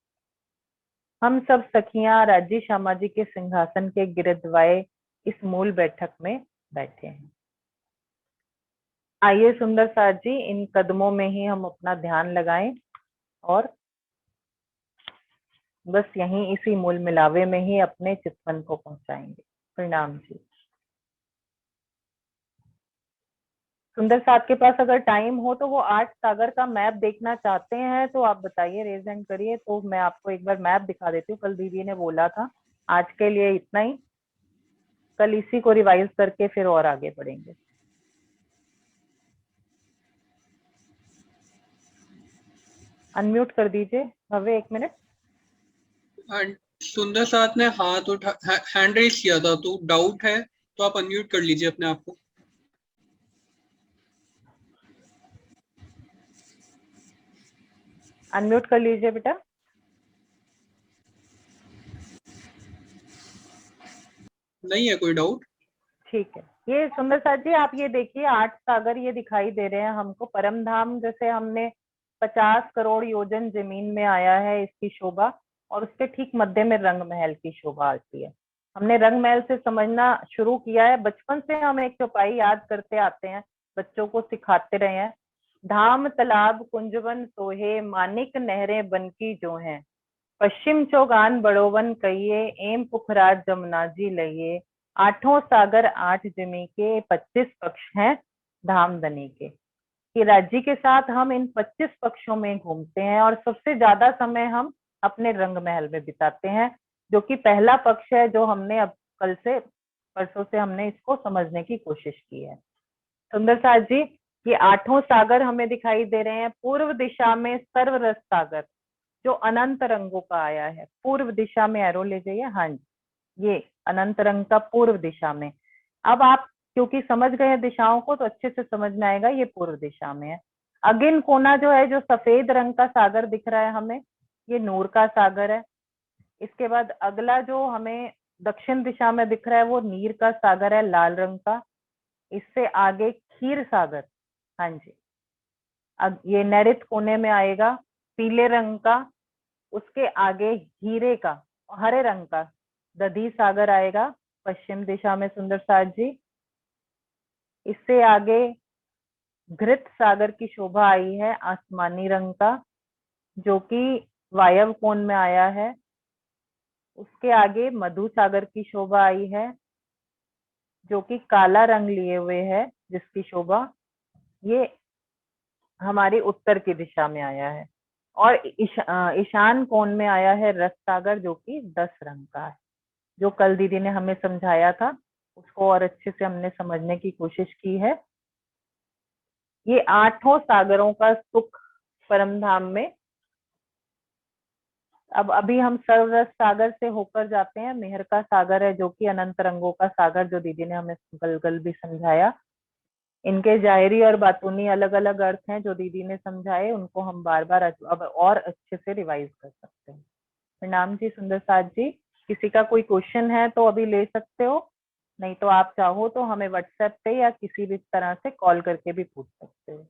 हम सब सखियां राज्य श्यामा जी के सिंहासन के गिरद्वाए इस मूल बैठक में बैठे हैं। आइए सुंदर साथ जी, इन कदमों में ही हम अपना ध्यान लगाएं और बस यहीं इसी मूल मिलावे में ही अपने चितवन को पहुंचाएंगे। प्रणाम जी। सुंदर साथ के पास अगर टाइम हो तो वो 8 सागर का मैप देखना चाहते हैं तो आप बताइए, रेज हैंड करिए, तो मैं आपको एक बार मैप दिखा देती हूँ। कल दीदी ने बोला था। आज के लिए इतना ही, कल इसी को रिवाइज करके फिर और आगे बढ़ेंगे। अनम्यूट कर दीजिए भव्य, 1 मिनट। सुंदर साथ ने हाथ उठा, हैंड रेज किया था, तो डाउट है तो आप अनम्यूट कर लीजिए अपने आप को। अनम्यूट कर लीजिए बेटा। नहीं है कोई डाउट? ठीक है। ये सुंदर साथ जी आप ये देखिए, 8 सागर ये दिखाई दे रहे हैं हमको। परम धाम जैसे हमने 50 करोड़ योजन जमीन में आया है इसकी शोभा, और उसके ठीक मध्य में रंग महल की शोभा आती है। हमने रंग महल से समझना शुरू किया है, बचपन से हम एक चौपाई याद करते आते हैं, बच्चों को सिखाते रहे हैं। धाम तालाब कुंजवन सोहे, मानिक नहरें बनकी जो हैं, पश्चिम चौगान बड़ोवन कहिए, एम पुखराज जमुना जी लइए, 8 सागर 8 जिमी के, 25 पक्ष हैं धामधनी के। कि राज्य के साथ हम इन 25 पक्षों में घूमते हैं और सबसे ज्यादा समय हम अपने रंग महल में बिताते हैं, जो कि पहला पक्ष है जो हमने अब कल से परसों से हमने इसको समझने की कोशिश की है। सुंदर साथ जी, ये 8 सागर हमें दिखाई दे रहे हैं। पूर्व दिशा में सर्वरस सागर जो अनंत रंगों का आया है, पूर्व दिशा में एरो ले जाइए। हाँ जी, ये अनंत रंग का पूर्व दिशा में। अब आप क्योंकि समझ गए हैं दिशाओं को तो अच्छे से समझ में आएगा, ये पूर्व दिशा में है। अगिन कोना जो है, जो सफेद रंग का सागर दिख रहा है हमें, ये नूर का सागर है। इसके बाद अगला जो हमें दक्षिण दिशा में दिख रहा है वो नीर का सागर है, लाल रंग का। इससे आगे क्षीर सागर, हाँ जी, अब ये नैऋत कोने में आएगा, पीले रंग का। उसके आगे हीरे का, हरे रंग का दधी सागर आएगा पश्चिम दिशा में, सुंदर साथ जी। इससे आगे घृत सागर की शोभा आई है, आसमानी रंग का, जो कि वायव्य कोण में आया है। उसके आगे मधु सागर की शोभा आई है, जो कि काला रंग लिए हुए है, जिसकी शोभा ये हमारी उत्तर की दिशा में आया है। और ईशान कोण में आया है रस सागर, जो कि 10 रंग का है। जो कल दीदी ने हमें समझाया था उसको और अच्छे से हमने समझने की कोशिश की है। ये 8 सागरों का सुख परम धाम में। अब अभी हम सर्वरस सागर से होकर जाते हैं, मेहर का सागर है, जो कि अनंत रंगों का सागर, जो दीदी ने हमें गल भी समझाया। इनके जाहिरी और बातूनी अलग अलग अर्थ हैं, जो दीदी ने समझाए, उनको हम बार बार अब और अच्छे से रिवाइज कर सकते हैं। प्रणाम जी सुंदर साथ जी। किसी का कोई क्वेश्चन है तो अभी ले सकते हो, नहीं तो आप चाहो तो हमें व्हाट्सएप पे या किसी भी तरह से कॉल करके भी पूछ सकते हो।